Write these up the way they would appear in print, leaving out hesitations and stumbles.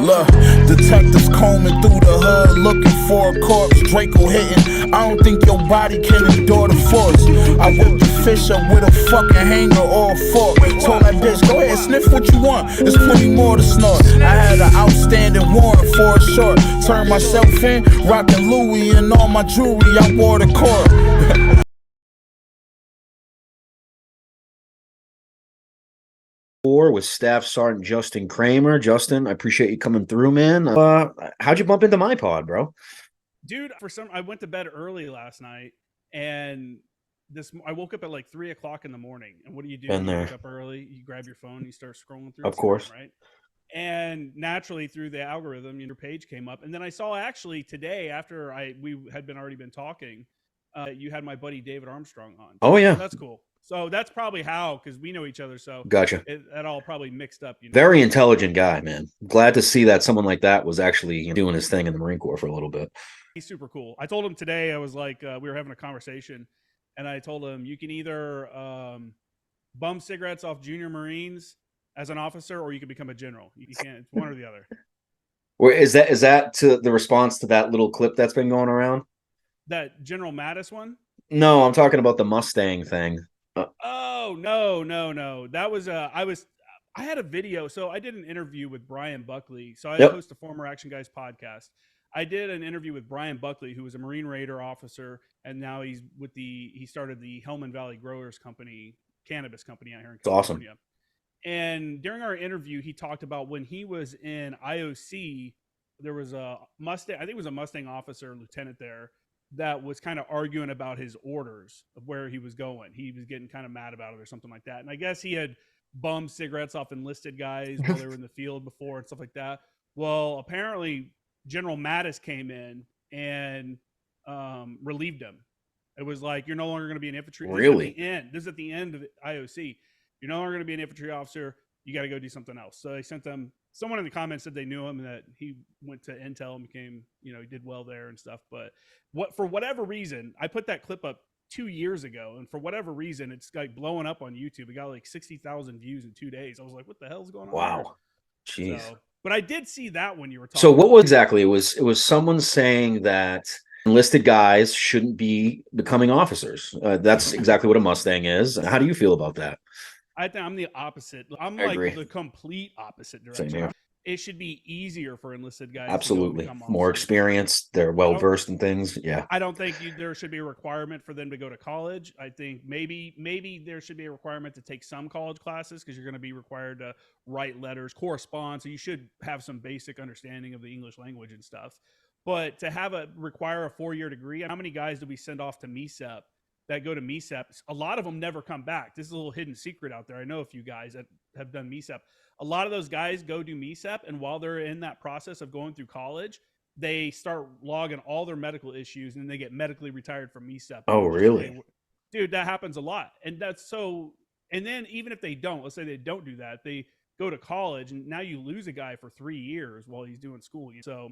Look, detectives combing through the hood looking for a corpse. Draco hitting, I don't think your body can endure the force. I whipped the fish up with a fucking hanger or a fork. Told that bitch, go ahead, sniff what you want, there's plenty more to snort. I had an outstanding warrant for a short. Turned myself in, rocking Louis and all my jewelry, I wore the court. With Staff Sergeant Justin Cramer. Justin, I appreciate you coming through, man. How'd you bump into my pod, bro? Dude, I went to bed early last night, and I woke up at like 3 o'clock in the morning. And what do? You wake up early, you grab your phone, you start scrolling through. Of course, right? And naturally, through the algorithm, your page came up, and then I saw actually today after we had already been talking, you had my buddy David Armstrong on. Oh yeah, so that's cool. So that's probably how, because we know each other. So gotcha. That all probably mixed up. Very intelligent guy, man. Glad to see that someone like that was actually doing his thing in the Marine Corps for a little bit. He's super cool. I told him today, I was like, we were having a conversation, and I told him, you can either bum cigarettes off junior Marines as an officer, or you can become a general. You can't. It's one or the other. Or is that to the response to that little clip that's been going around? That General Mattis one? No, I'm talking about the Mustang thing. Oh no! That was I had a video. So I did an interview with Brian Buckley. So I host a Former Action Guys podcast. I did an interview with Brian Buckley, who was a Marine Raider officer, and now he started the Hellman Valley Growers Company, cannabis company out here in California. Awesome. And during our interview, he talked about when he was in IOC, there was a Mustang, I think it was a Mustang officer, lieutenant there, that was kind of arguing about his orders of where he was going. He was getting kind of mad about it or something like that. And I guess he had bummed cigarettes off enlisted guys while they were in the field before and stuff like that. Well, apparently General Mattis came in and relieved him. It was like, you're no longer going to be an infantry. Really? This is at the end of the IOC. You're no longer going to be an infantry officer. You got to go do something else. So they sent them. Someone in the comments said they knew him and that he went to Intel and became, he did well there and stuff. But for whatever reason, I put that clip up 2 years ago, and for whatever reason, it's like blowing up on YouTube. It got like 60,000 views in 2 days. I was like, what the hell's going on? Wow. Here? Jeez. So, but I did see that when you were talking. So what was exactly? It was someone saying that enlisted guys shouldn't be becoming officers. That's exactly what a Mustang is. How do you feel about that? I think I'm the opposite. I'm like the complete opposite direction. It should be easier for enlisted guys. Absolutely. More experienced. They're well-versed in things. Yeah. I don't think there should be a requirement for them to go to college. I think maybe there should be a requirement to take some college classes, because you're going to be required to write letters, correspond. So you should have some basic understanding of the English language and stuff. But to require a 4-year degree, how many guys do we send off to MECEP that go to MECEP? A lot of them never come back. This is a little hidden secret out there. I know a few guys that have done MECEP. A lot of those guys go do MECEP, and while they're in that process of going through college, they start logging all their medical issues, and they get medically retired from MECEP. Oh, really? Dude, that happens a lot. And that's so, and then even if they don't, let's say they don't do that, they go to college, and now you lose a guy for 3 years while he's doing school. So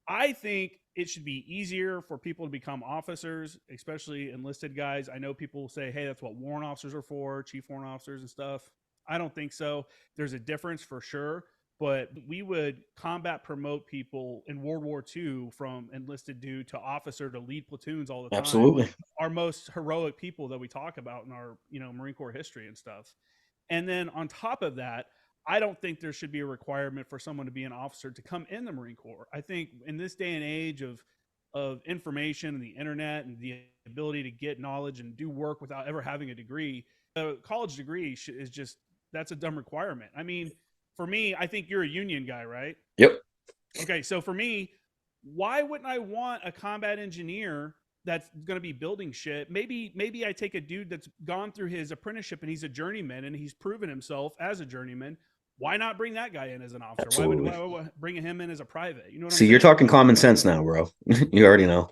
I think it should be easier for people to become officers, especially enlisted guys. I know people say, hey, that's what warrant officers are for, chief warrant officers and stuff. I don't think so. There's a difference for sure, but we would combat promote people in World War II from enlisted dude to officer to lead platoons all the time. Absolutely. Our most heroic people that we talk about in our, Marine Corps history and stuff. And then on top of that, I don't think there should be a requirement for someone to be an officer to come in the Marine Corps. I think in this day and age of information and the internet and the ability to get knowledge and do work without ever having a degree, a college degree is just, that's a dumb requirement. I mean, for me, I think you're a union guy, right? Yep. Okay, so for me, why wouldn't I want a combat engineer that's going to be building shit? Maybe I take a dude that's gone through his apprenticeship and he's a journeyman and he's proven himself as a journeyman. Why not bring that guy in as an officer? Absolutely. Why would bring him in as a private? You know what I'm See, saying? you're talking common sense now, bro. You already know.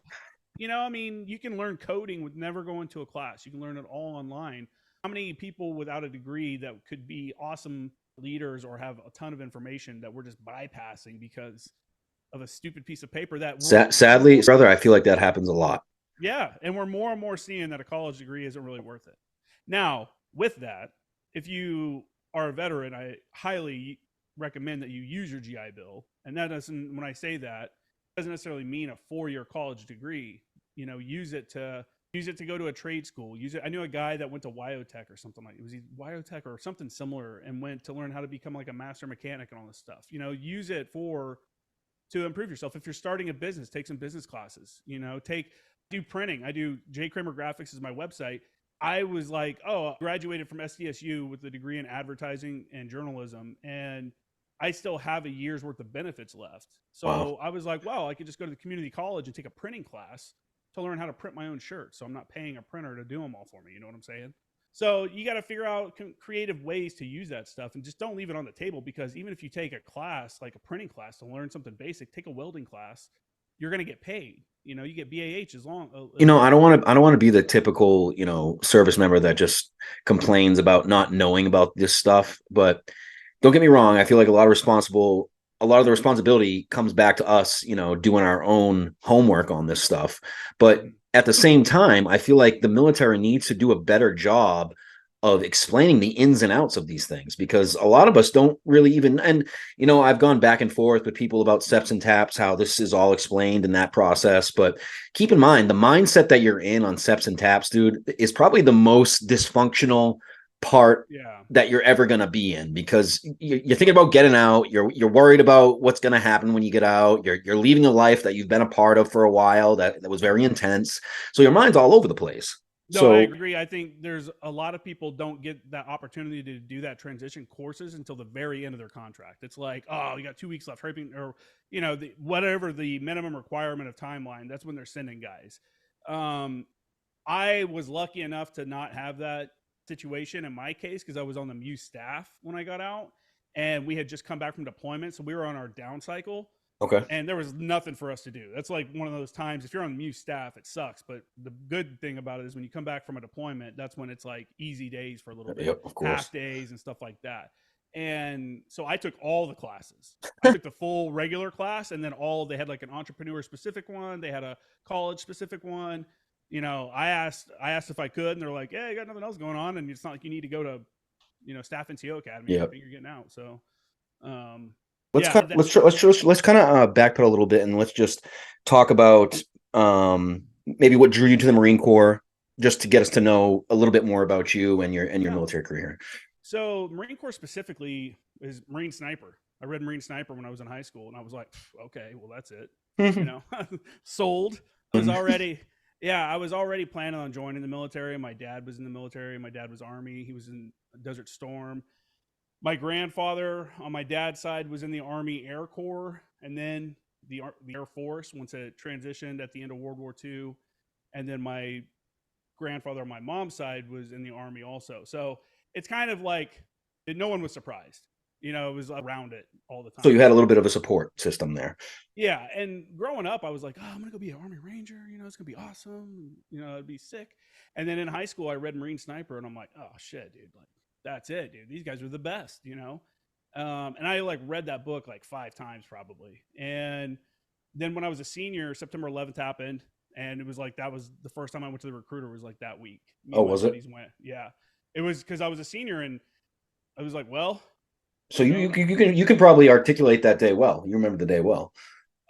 I mean, you can learn coding with never going to a class. You can learn it all online. How many people without a degree that could be awesome leaders or have a ton of information that we're just bypassing because of a stupid piece of paper? That sadly, brother, I feel like that happens a lot. Yeah, and we're more and more seeing that a college degree isn't really worth it. Now, with that, if you are a veteran, I highly recommend that you use your GI Bill. And that doesn't, when I say that, doesn't necessarily mean a 4-year college degree. You know, use it to go to a trade school. Use it. I knew a guy that went to WyoTech or something like it was WyoTech or something similar, and went to learn how to become like a master mechanic and all this stuff. You know, use it to improve yourself. If you're starting a business, take some business classes. You know, do printing. I do J Cramer Graphics is my website. I was like, oh, I graduated from SDSU with a degree in advertising and journalism, and I still have a year's worth of benefits left. So Wow. I was like, well, I could just go to the community college and take a printing class to learn how to print my own shirts. So I'm not paying a printer to do them all for me. You know what I'm saying? So you got to figure out creative ways to use that stuff, and just don't leave it on the table, because even if you take a class, like a printing class to learn something basic, take a welding class, you're going to get paid. You know, you get BAH as long. You know, I don't want to be the typical, you know, service member that just complains about not knowing about this stuff. But don't get me wrong, I feel like a lot of the responsibility comes back to us, you know, doing our own homework on this stuff. But at the same time, I feel like the military needs to do a better job of explaining the ins and outs of these things, because a lot of us don't really even, and you know, I've gone back and forth with people about SEPs and TAPs, how this is all explained in that process. But keep in mind, the mindset that you're in on SEPs and TAPs, dude, is probably the most dysfunctional part that you're ever going to be in, because you're thinking about getting out. You're worried about what's going to happen when you get out. You're leaving a life that you've been a part of for a while that was very intense. So your mind's all over the place. No, So I agree. I think there's a lot of people don't get that opportunity to do that transition courses until the very end of their contract. It's like, oh, you got 2 weeks left, or you know, whatever the minimum requirement of timeline. That's when they're sending guys. I was lucky enough to not have that situation in my case, because I was on the MU staff when I got out, and we had just come back from deployment, so we were on our down cycle. okay. And there was nothing for us to do. That's like one of those times, if you're on MU staff, it sucks. But the good thing about it is when you come back from a deployment, that's when it's like easy days for a little bit, Yep, of course. half days and stuff like that. And so I took all the classes. I took the full regular class, and then they had like an entrepreneur specific one. They had a college specific one. You know, I asked if I could, and they're like, yeah, you got nothing else going on. And it's not like you need to go to, you know, Staff NCO Academy. Yep. I think you're getting out. So, let's kind of backpedal a little bit, and let's just talk about maybe what drew you to the Marine Corps, just to get us to know a little bit more about you and your military career. So Marine Corps specifically is Marine Sniper. I read Marine Sniper when I was in high school, and I was like, okay, well, that's it. You know, sold. I was already planning on joining the military. My dad was in the military. My dad was Army. He was in Desert Storm. My grandfather on my dad's side was in the Army Air Corps, and then the Air Force once it transitioned at the end of World War II. And then my grandfather on my mom's side was in the Army also. So it's kind of like no one was surprised. You know, it was around it all the time. So you had a little bit of a support system there. Yeah. And growing up, I was like, oh, I'm going to go be an Army Ranger. You know, it's going to be awesome. You know, it'd be sick. And then in high school, I read Marine Sniper, and I'm like, oh, shit, dude. Like, that's it, dude. These guys are the best, you know? And I like read that book like 5 times probably. And then when I was a senior, September 11th happened. And it was like, that was the first time I went to the recruiter, was like that week. Oh, was it? Yeah. It was because I was a senior, and I was like, well. So you can probably articulate that day well. You remember the day well.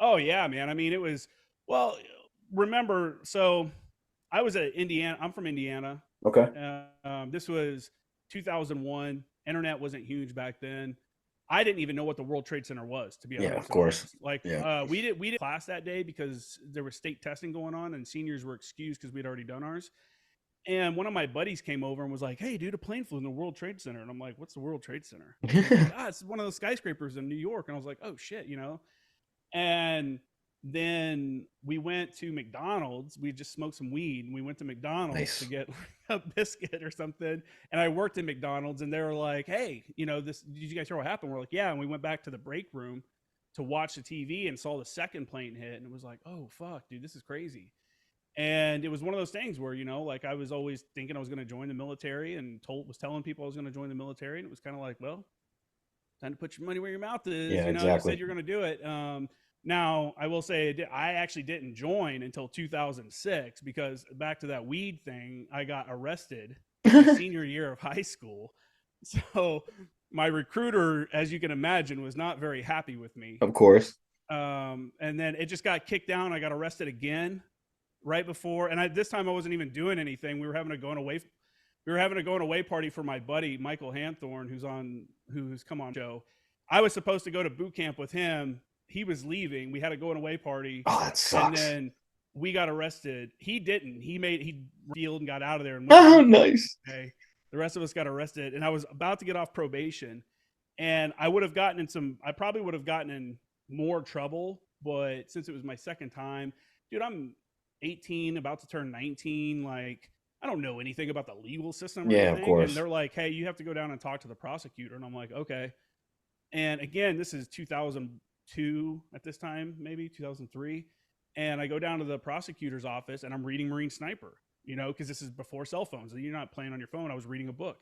Oh, yeah, man. I mean, it was, well, remember, so I was at Indiana. I'm from Indiana. Okay. This was 2001. Internet wasn't huge back then. I didn't even know what the World Trade Center was, to be honest. Yeah, of course. Like, we did class that day because there was state testing going on, and seniors were excused because we'd already done ours. And one of my buddies came over and was like, hey, dude, a plane flew in the World Trade Center. And I'm like, what's the World Trade Center? Like, it's one of those skyscrapers in New York. And I was like, oh, shit, you know? And then we went to McDonald's. We just smoked some weed, and we went to McDonald's to get a biscuit or something. And I worked in McDonald's, and they were like, hey, you know, did you guys hear what happened? We're like, yeah. And we went back to the break room to watch the TV and saw the second plane hit. And it was like, oh, fuck, dude, this is crazy. And it was one of those things where, you know, like I was always thinking I was going to join the military, and was telling people I was going to join the military. And it was kind of like, well, time to put your money where your mouth is. Yeah, you know, exactly. You said you're going to do it. Now, I will say I actually didn't join until 2006, because back to that weed thing, I got arrested my senior year of high school. So my recruiter, as you can imagine, was not very happy with me. Of course. And then it just got kicked down. I got arrested again right before, and this time I wasn't even doing anything. We were having a going away party for my buddy Michael Hanthorne, who's come on the show. I was supposed to go to boot camp with him. He was leaving. We had a going away party. Oh, that sucks. And then we got arrested. He didn't. He peeled and got out of there. And nice. Okay. The rest of us got arrested, and I was about to get off probation, and I probably would have gotten in more trouble, but since it was my second time, dude, I'm 18, about to turn 19. Like, I don't know anything about the legal system. Yeah, of course. And they're like, hey, you have to go down and talk to the prosecutor. And I'm like, okay. And again, this is 2002 at this time, maybe 2003. And I go down to the prosecutor's office and I'm reading Marine Sniper, because this is before cell phones. You're not playing on your phone. I was reading a book.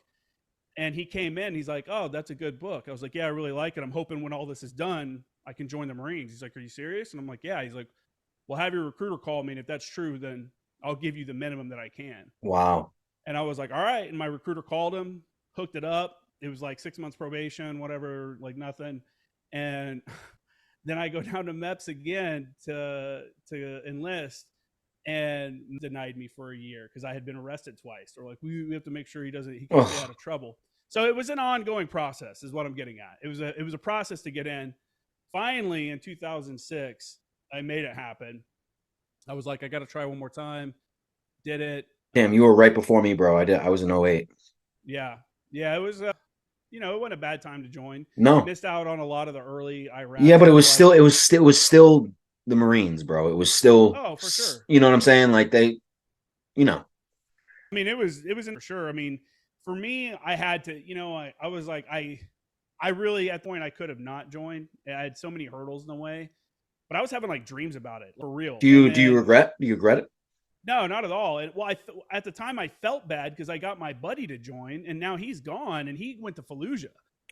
And he came in, he's like, oh, that's a good book. I was like, yeah, I really like it. I'm hoping when all this is done, I can join the Marines. He's like, are you serious? And I'm like, yeah. He's like, well, have your recruiter call me. And if that's true, then I'll give you the minimum that I can. Wow. And I was like, all right. And my recruiter called him, hooked it up. It was like 6 months probation, whatever, like nothing. And then I go down to MEPS again to enlist, and denied me for a year because I had been arrested twice. They're like, we have to make sure he can't stay out of trouble. So it was an ongoing process is what I'm getting at. It was a process to get in. Finally, in 2006, I made it happen. I was like, I got to try one more time. Did it. Damn, you were right before me, bro. I was in 08. Yeah. It was, it wasn't a bad time to join. No. Missed out on a lot of the early Iraq. Yeah, but it was still the Marines, bro. It was still, oh, for sure. You know what I'm saying? Like they, I mean, it was for sure. I mean, for me, I had to, I was like, I really, at the point I could have not joined. I had so many hurdles in the way, but I was having like dreams about it for real. Do you regret it? No, not at all. And at the time I felt bad because I got my buddy to join and now he's gone and he went to Fallujah.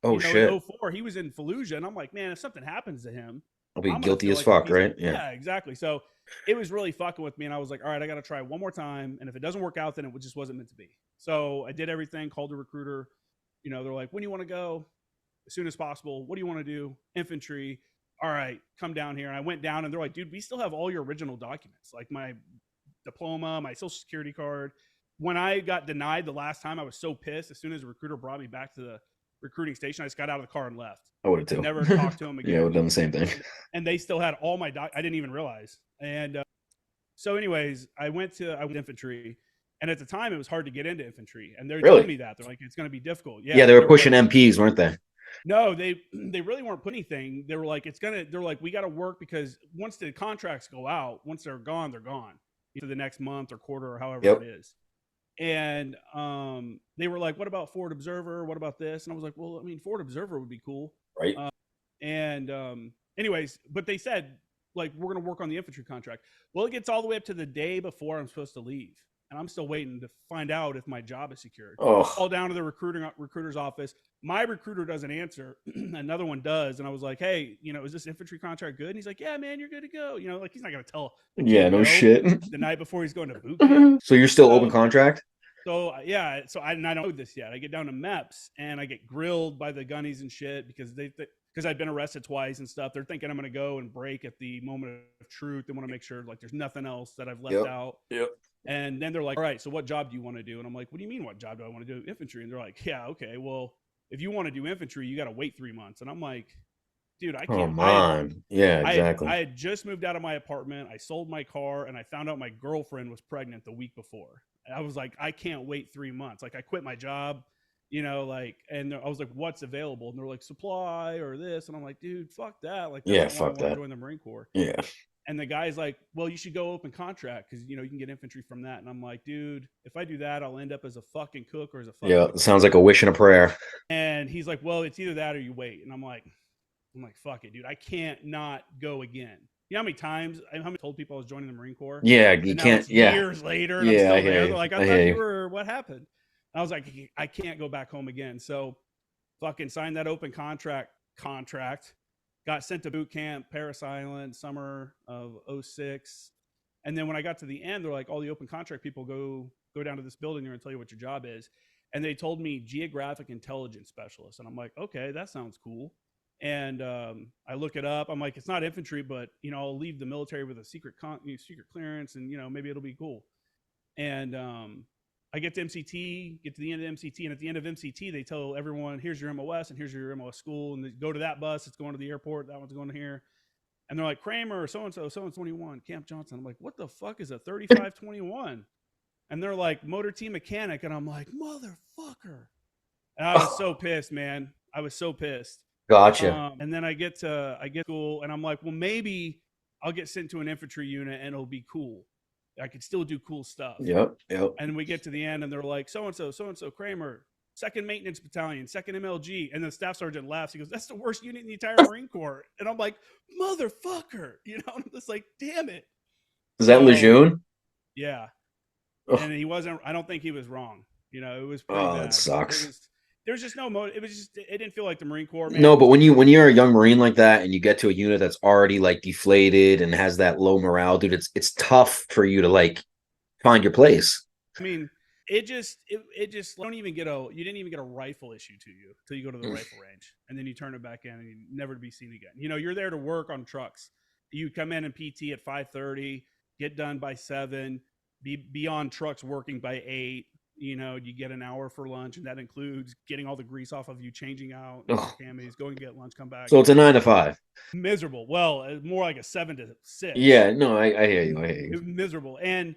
Oh, shit. In 04, he was in Fallujah and I'm like, man, if something happens to him, I'll be guilty as fuck, right? Yeah, exactly. So it was really fucking with me. And I was like, all right, I got to try one more time. And if it doesn't work out, then it just wasn't meant to be. So I did everything, called the recruiter. They're like, when do you want to go? As soon as possible. What do you want to do? Infantry. All right, come down here. And I went down and they're like, dude, we still have all your original documents. Like my diploma, my social security card. When I got denied the last time, I was so pissed. As soon as the recruiter brought me back to the recruiting station, I just got out of the car and left. I would have too. Never talked to him again. Yeah, I would have done the same thing. And they still had all my I didn't even realize. And so anyways, I went infantry. And at the time, it was hard to get into infantry. And they're telling me that. They're like, it's going to be difficult. Yeah, they were pushing MPs, weren't they? No, they really weren't putting anything. They were like, they're like, we got to work because once the contracts go out, once they're gone, they're gone. To the next month or quarter or however it is. And they were like, what about Forward Observer? What about this? And I was like, well, I mean, Forward Observer would be cool. Right. Anyways, but they said, like, we're going to work on the infantry contract. Well, it gets all the way up to the day before I'm supposed to leave. And I'm still waiting to find out if my job is secured. Call down to the recruiter's office. My recruiter doesn't answer. Another one does. And I was like, hey, is this infantry contract good? And he's like, yeah, man, you're good to go. Like he's not going to tell. Yeah, no shit. The night before he's going to boot camp. So you're still open contract? So yeah. So I don't know this yet. I get down to MEPS and I get grilled by the gunnies and shit because because I'd been arrested twice and stuff. They're thinking I'm going to go and break at the moment of truth. They want to make sure like there's nothing else that I've left out. Yep. And then they're like, all right, so what job do you want to do? And I'm like, what do you mean, what job do I want to do? Infantry. And they're like, yeah, okay. Well, if you want to do infantry, you got to wait 3 months. And I'm like, dude, I can't. Come on. Yeah, exactly. I had just moved out of my apartment. I sold my car and I found out my girlfriend was pregnant the week before. And I was like, I can't wait 3 months. Like I quit my job, and I was like, what's available? And they're like, supply or this. And I'm like, dude, fuck that. Like, fuck that. Join the Marine Corps. Yeah. And the guy's like, well, you should go open contract because, you can get infantry from that. And I'm like, dude, if I do that, I'll end up as a fucking cook or as a fucking it sounds like a wish and a prayer. And he's like, well, it's either that or you wait. And I'm like, fuck it, dude. I can't not go again. You know how many times I told people I was joining the Marine Corps? Yeah, you can't. Yeah. Years later, and I'm still there. They're like, I thought you were. What happened? And I was like, I can't go back home again. So, fucking signed that open contract. Got sent to boot camp, Paris Island, summer of 06. And then when I got to the end, they're like, all the open contract people go go down to this building there and tell you what your job is. And they told me geographic intelligence specialist. And I'm like, okay, that sounds cool. And I look it up. I'm like, it's not infantry, but I'll leave the military with a secret clearance, and maybe it'll be cool. And I get to MCT, get to the end of MCT, and at the end of MCT, they tell everyone, here's your MOS, and here's your MOS school, and they go to that bus. It's going to the airport. That one's going to here. And they're like, Cramer, so-and-so, 21, Camp Johnson. I'm like, what the fuck is a 3521? And they're like, motor team mechanic. And I'm like, motherfucker. And I was so pissed, man. I was so pissed. Gotcha. And then I get school, and I'm like, well, maybe I'll get sent to an infantry unit and it'll be cool. I could still do cool stuff. Yep. And we get to the end, and they're like, so-and-so Cramer, 2nd Maintenance Battalion, 2nd MLG. And the staff sergeant laughs. He goes, that's the worst unit in the entire Marine Corps. And I'm like, motherfucker. I'm just like, damn it. Is that Lejeune? Yeah. Ugh. And he wasn't, I don't think he was wrong. It was pretty bad. It sucks. There's just no motive. It was just, it didn't feel like the Marine Corps, man. No, but when you're a young Marine like that and you get to a unit that's already like deflated and has that low morale, dude, it's tough for you to like find your place. I mean, you didn't even get a rifle issued to you until you go to the rifle range, and then you turn it back in and you never to be seen again. You're there to work on trucks. You come in and PT at 5:30, get done by 7, be on trucks working by 8. You get an hour for lunch, and that includes getting all the grease off of you, changing out, camis, going to get lunch, come back. So it's a 9 to 5. Miserable. Well, more like a 7 to 6. Yeah, no, I hear you. It was miserable. And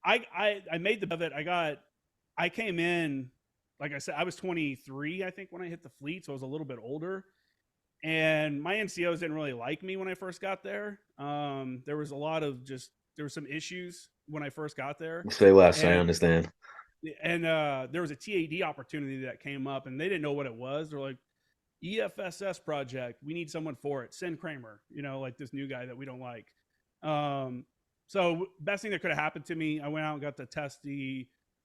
I made the of it. I came in, like I said, I was 23, I think, when I hit the fleet, so I was a little bit older. And my NCOs didn't really like me when I first got there. There was some issues when I first got there. Say less, I understand. And there was a TAD opportunity that came up, and they didn't know what it was. They're like, EFSS project, we need someone for it. Send Cramer, like this new guy that we don't like. So best thing that could have happened to me, I went out and got to test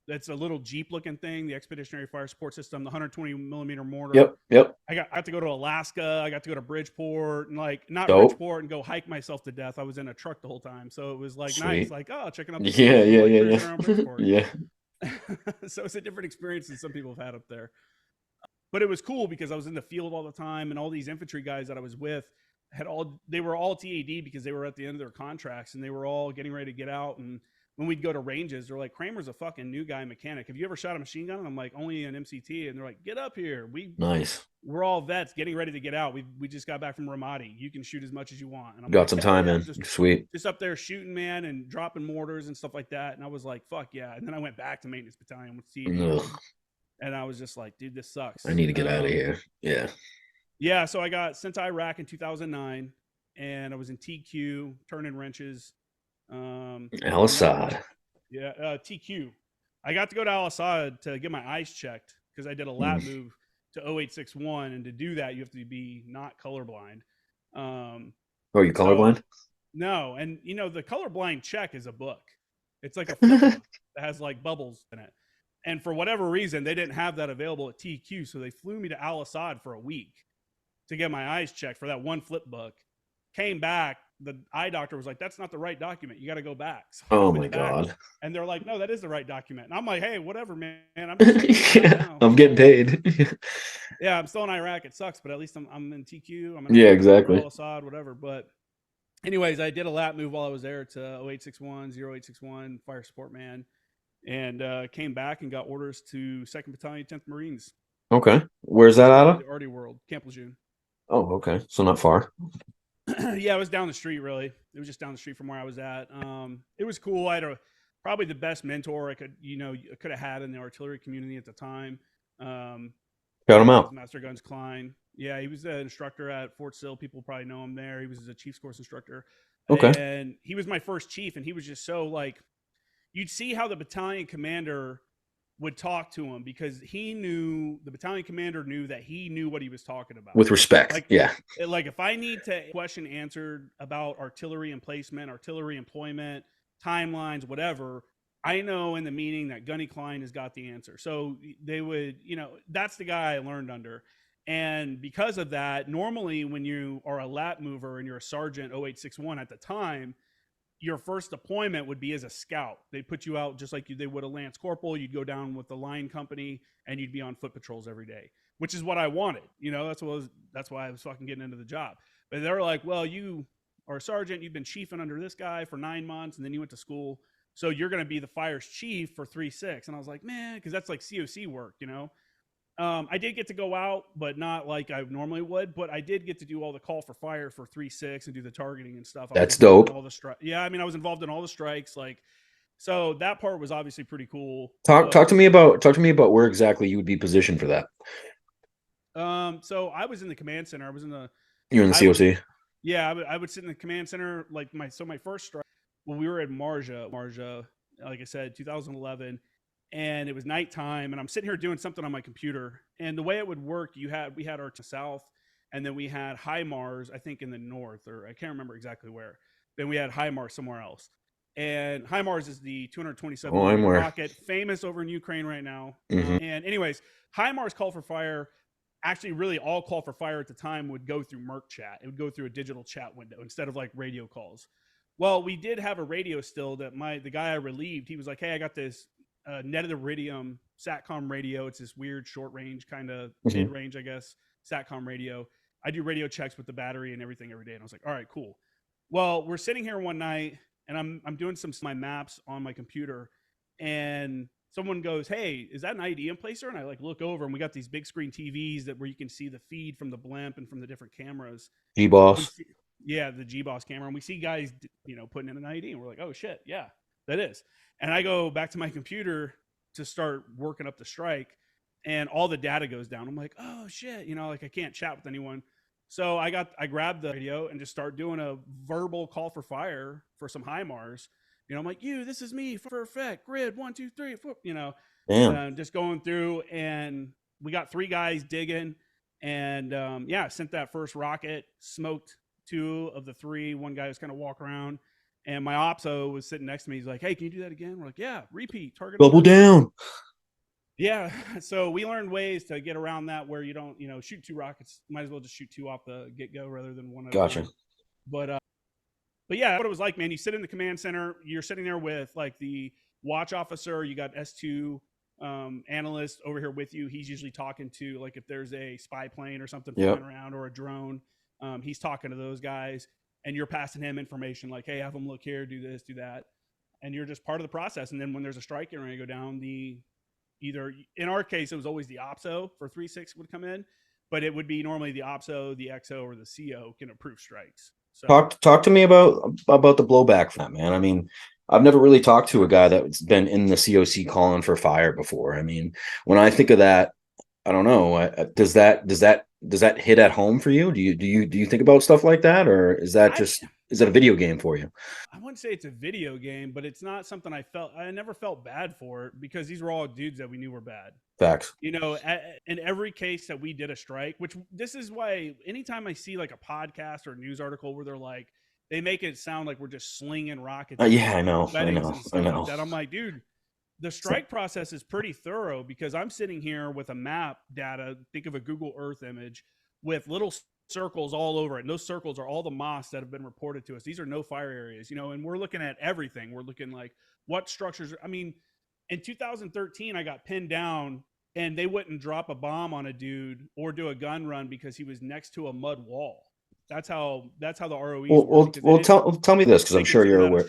that's a little Jeep looking thing, the Expeditionary Fire Support System, the 120 millimeter mortar. Yep. I got to go to Alaska. I got to go to Bridgeport, and not Dope. Bridgeport, and go hike myself to death. I was in a truck the whole time. So it was like Sweet. nice, like, oh, checking out. Yeah. Yeah. So it's a different experience than some people have had up there. But it was cool because I was in the field all the time, and all these infantry guys that I was with they were all TAD because they were at the end of their contracts, and they were all getting ready to get out. And when we'd go to ranges, they're like, Cramer's a fucking new guy mechanic. Have you ever shot a machine gun? And I'm like, only an MCT. And they're like, get up here. We're all vets getting ready to get out. We just got back from Ramadi. You can shoot as much as you want. And I'm got like, some time in. Sweet. Just up there shooting, man, and dropping mortars and stuff like that. And I was like, fuck yeah. And then I went back to maintenance battalion with TAD. And I was just like, dude, this sucks. I need to get out of here. Yeah. Yeah. So I got sent to Iraq in 2009, and I was in TQ, turning wrenches. Al-Assad. Yeah. TQ. I got to go to Al-Assad to get my eyes checked because I did a lap move to 0861. And to do that, you have to be not colorblind. Oh, you colorblind? No. And the colorblind check is a book. It's like a flip book that has like bubbles in it. And for whatever reason, they didn't have that available at TQ. So they flew me to Al-Assad for a week to get my eyes checked for that one flip book. Came back. The eye doctor was like, that's not the right document. You got to go back. So oh my God. And they're like, no, that is the right document. And I'm like, hey, whatever, man. I'm I'm getting paid. Yeah, I'm still in Iraq. It sucks, but at least I'm in TQ. I'm in exactly. Al-Assad, whatever. But anyways, I did a lap move while I was there to 0861 fire support man. And came back and got orders to 2nd Battalion, 10th Marines. Okay. Where's that out of? The Arty World, Camp Lejeune. Oh, okay. So not far. Yeah, it was down the street, really. It was just down the street from where I was at. It was cool. I had probably the best mentor I could have had in the artillery community at the time. Shout him out. Master Guns Klein. Yeah, he was an instructor at Fort Sill. People probably know him there. He was a Chiefs course instructor. Okay. And he was my first chief, and he was just so like, you'd see how the battalion commander would talk to him because the battalion commander knew that he knew what he was talking about. With respect. Like if I need to question answered about artillery emplacement, artillery employment, timelines, whatever, I know in the meeting that Gunny Klein has got the answer. So they would, that's the guy I learned under. And because of that, normally when you are a lap mover and you're a sergeant 0861 at the time, your first deployment would be as a scout. They put you out just like they would a Lance Corporal. You'd go down with the line company and you'd be on foot patrols every day, which is what I wanted. That's why I was fucking getting into the job. But they were like, well, you are a sergeant. You've been chiefing under this guy for 9 months, and then you went to school. So you're going to be the fire's chief for 3-6. And I was like, man, because that's like COC work, I did get to go out, but not like I normally would. But I did get to do all the call for fire for 3-6 and do the targeting and stuff. That's dope. All the I was involved in all the strikes. So that part was obviously pretty cool. Talk to me about where exactly you would be positioned for that. So I was in the command center. I was in the. You're in the COC. I would sit in the command center. My first strike. Well, we were at Marja, like I said, 2011. And it was nighttime, and I'm sitting here doing something on my computer. And the way it would work, we had our south, and then we had HIMARS, I think in the north, or I can't remember exactly where. Then we had HIMARS somewhere else. And HIMARS is the 227 rocket, famous over in Ukraine right now. Mm-hmm. And anyways, HIMARS call for fire, actually really all call for fire at the time would go through Merc chat. It would go through a digital chat window instead of like radio calls. Well, we did have a radio still that the guy I relieved, he was like, hey, I got this netted iridium satcom radio. It's this weird short range, kind of mid range, I guess, satcom radio. I do radio checks with the battery and everything every day. And I was like, all right, cool. Well, we're sitting here one night and I'm doing my maps on my computer, and someone goes, hey, is that an IED in placer? And I look over, and we got these big screen TVs where you can see the feed from the blimp and from the different cameras. G-Boss. Yeah, the G-Boss camera. And we see guys, putting in an IED, and we're like, oh shit, yeah, that is. And I go back to my computer to start working up the strike, and all the data goes down. I'm like, oh shit, I can't chat with anyone. So I grabbed the radio and just start doing a verbal call for fire for some HIMARS. I'm like, this is me for effect, grid 1, 2, 3, 4, just going through, and we got 3 guys digging, and sent that first rocket, smoked 2 of the 3. One guy was kind of walk around. And my opso was sitting next to me. He's like, hey, can you do that again? We're like, yeah, repeat, target. Double down. Yeah. So we learned ways to get around that where you don't, shoot 2 rockets. Might as well just shoot 2 off the get-go rather than one. Gotcha. But yeah, what it was like, man, you sit in the command center. You're sitting there with the watch officer. You got S2 analyst over here with you. He's usually talking to if there's a spy plane or something flying around or a drone. He's talking to those guys. And you're passing him information like, hey, have them look here, do this, do that. And you're just part of the process. And then when there's a strike getting ready to go down, either in our case, it was always the OPSO for 3-6 would come in, but it would be normally the OPSO, the XO, or the CO can approve strikes. So talk to me about the blowback from that, man. I mean, I've never really talked to a guy that's been in the COC calling for fire before. I mean, when I think of that, I don't know. Does that hit at home for you? Do you think about stuff like that, or is that is that a video game for you? I wouldn't say it's a video game, but it's not something I never felt bad for it, because these were all dudes that we knew were bad. Facts. In every case that we did a strike, which this is why anytime I see a podcast or a news article where they're like, they make it sound like we're just slinging rockets. Yeah, I know. Like that. I'm like, dude, the strike process is pretty thorough, because I'm sitting here with a map data. Think of a Google Earth image with little circles all over it. And those circles are all the mosques that have been reported to us. These are no fire areas, and we're looking at everything. We're looking what structures. I mean, in 2013, I got pinned down and they wouldn't drop a bomb on a dude or do a gun run because he was next to a mud wall. That's how the ROEs work. Tell me this, because I'm sure you're aware.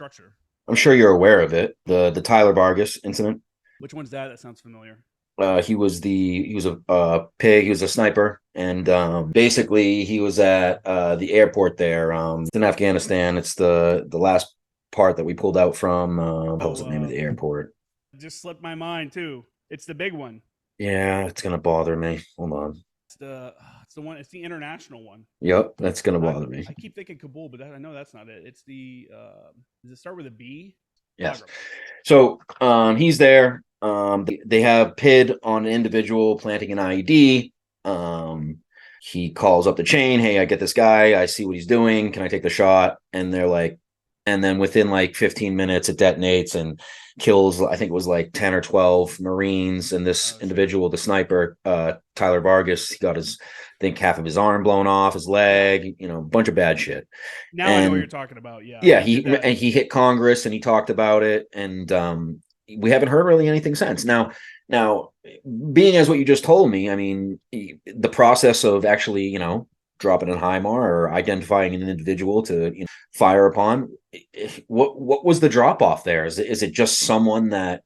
I'm sure you're aware of it. The Tyler Vargas incident. Which one's that? That sounds familiar. He was a pig. He was a sniper, and basically he was at the airport there. It's in Afghanistan. It's the last part that we pulled out from. What was the name of the airport? Just slipped my mind too. It's the big one. Yeah, it's gonna bother me. Hold on. It's the one. It's the international one. Yep, that's gonna bother me. I keep thinking Kabul, but I know that's not it. It's the. Does it start with a B? Yes. So he's there. They have PID on an individual planting an IED. He calls up the chain. Hey, I get this guy. I see what he's doing. Can I take the shot? And they're like, and then within 15 minutes, it detonates, and kills, I think it was like 10 or 12 Marines, and this individual, the sniper, Tyler Vargas, he got his, I think, half of his arm blown off, his leg, you know, a bunch of bad shit. Now I know what you're talking about. Yeah, he hit Congress and he talked about it, and we haven't heard really anything since. Now, being as what you just told me, I mean, the process of actually, you know, dropping a HIMAR or identifying an individual to, you know, fire upon, what was the drop off there? Is it just someone that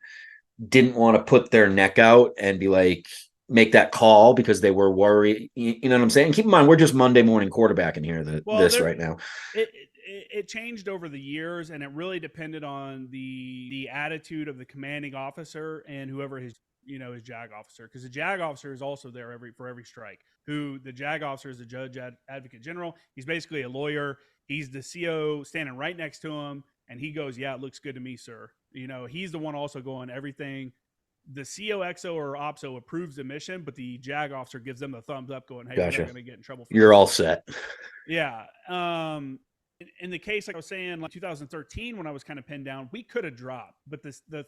didn't want to put their neck out and be like, make that call because they were worried? You know what I'm saying? Keep in mind, we're just Monday morning quarterbacking here. Right now. It changed over the years, and it really depended on the attitude of the commanding officer and whoever his JAG officer, because the JAG officer is also there for every strike. The JAG officer is the judge advocate general. He's basically a lawyer. He's the CO standing right next to him, and he goes, "Yeah, it looks good to me, sir." You know, he's the one also going everything. The CO, XO, or OPSO approves the mission, but the JAG officer gives them the thumbs up, going, "Hey, gotcha. We're not going to get in trouble." You're all set. Yeah. In the case, like I was saying, like 2013, when I was kind of pinned down, we could have dropped, but the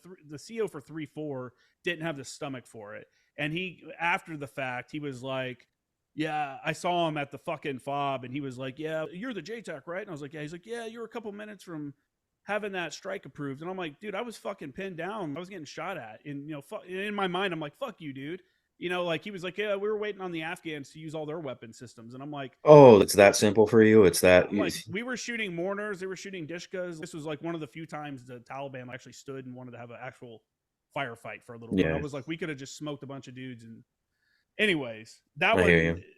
CO for 3-4 didn't have the stomach for it. And he, after the fact, he was like, "Yeah, I saw him at the fucking fob," and he was like, "Yeah, you're the JTAC, right?" And I was like, "Yeah." He's like, "Yeah, you were a couple minutes from having that strike approved." And I'm like, "Dude, I was fucking pinned down. I was getting shot at." And, you know, in my mind, I'm like, "Fuck you, dude." You know, like he was like, "Yeah, we were waiting on the Afghans to use all their weapon systems." And I'm like, "Oh, it's that simple for you?" It's that. I'm like, we were shooting mortars, they were shooting Dishkas. This was like one of the few times the Taliban actually stood and wanted to have an actual firefight for a little bit. I was like, we could have just smoked a bunch of dudes. And anyways,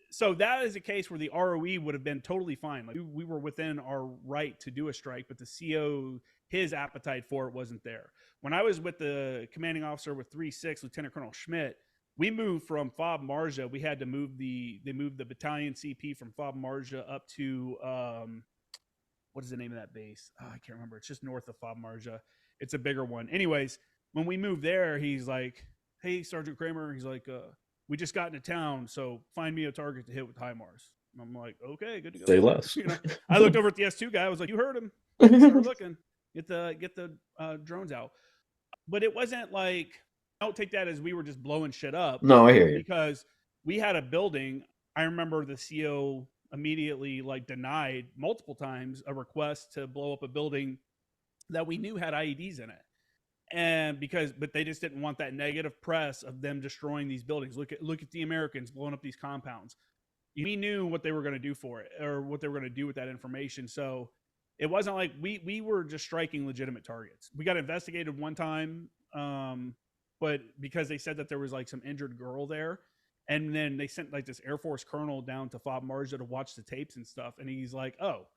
so that is a case where the ROE would have been totally fine. Like we were within our right to do a strike, but the CO, his appetite for it wasn't there. When I was with the commanding officer with 3-6, Lieutenant Colonel Schmidt, we moved from Fob Marja. We had to move they moved the battalion CP from Fob Marja up to, what is the name of that base? Oh, I can't remember. It's just north of Fob Marja. It's a bigger one. Anyways, when we moved there, he's like, "Hey, Sergeant Cramer," he's like, "we just got into town, so find me a target to hit with HIMARS." And I'm like, "Okay, good to go." Say less. You know, I looked over at the S2 guy. I was like, "You heard him. Start looking. Get the drones out." But it wasn't like, don't take that as we were just blowing shit up. No, I hear you. Because we had a building. I remember the CO immediately like denied multiple times a request to blow up a building that we knew had IEDs in it. And but they just didn't want that negative press of them destroying these buildings. Look at the Americans blowing up these compounds. We knew what they were going to do for it, or what they were going to do with that information. So it wasn't like we were just striking legitimate targets. We got investigated one time, but because they said that there was like some injured girl there, and then they sent like this Air Force colonel down to Fob Marja to watch the tapes and stuff. And he's like, "Oh,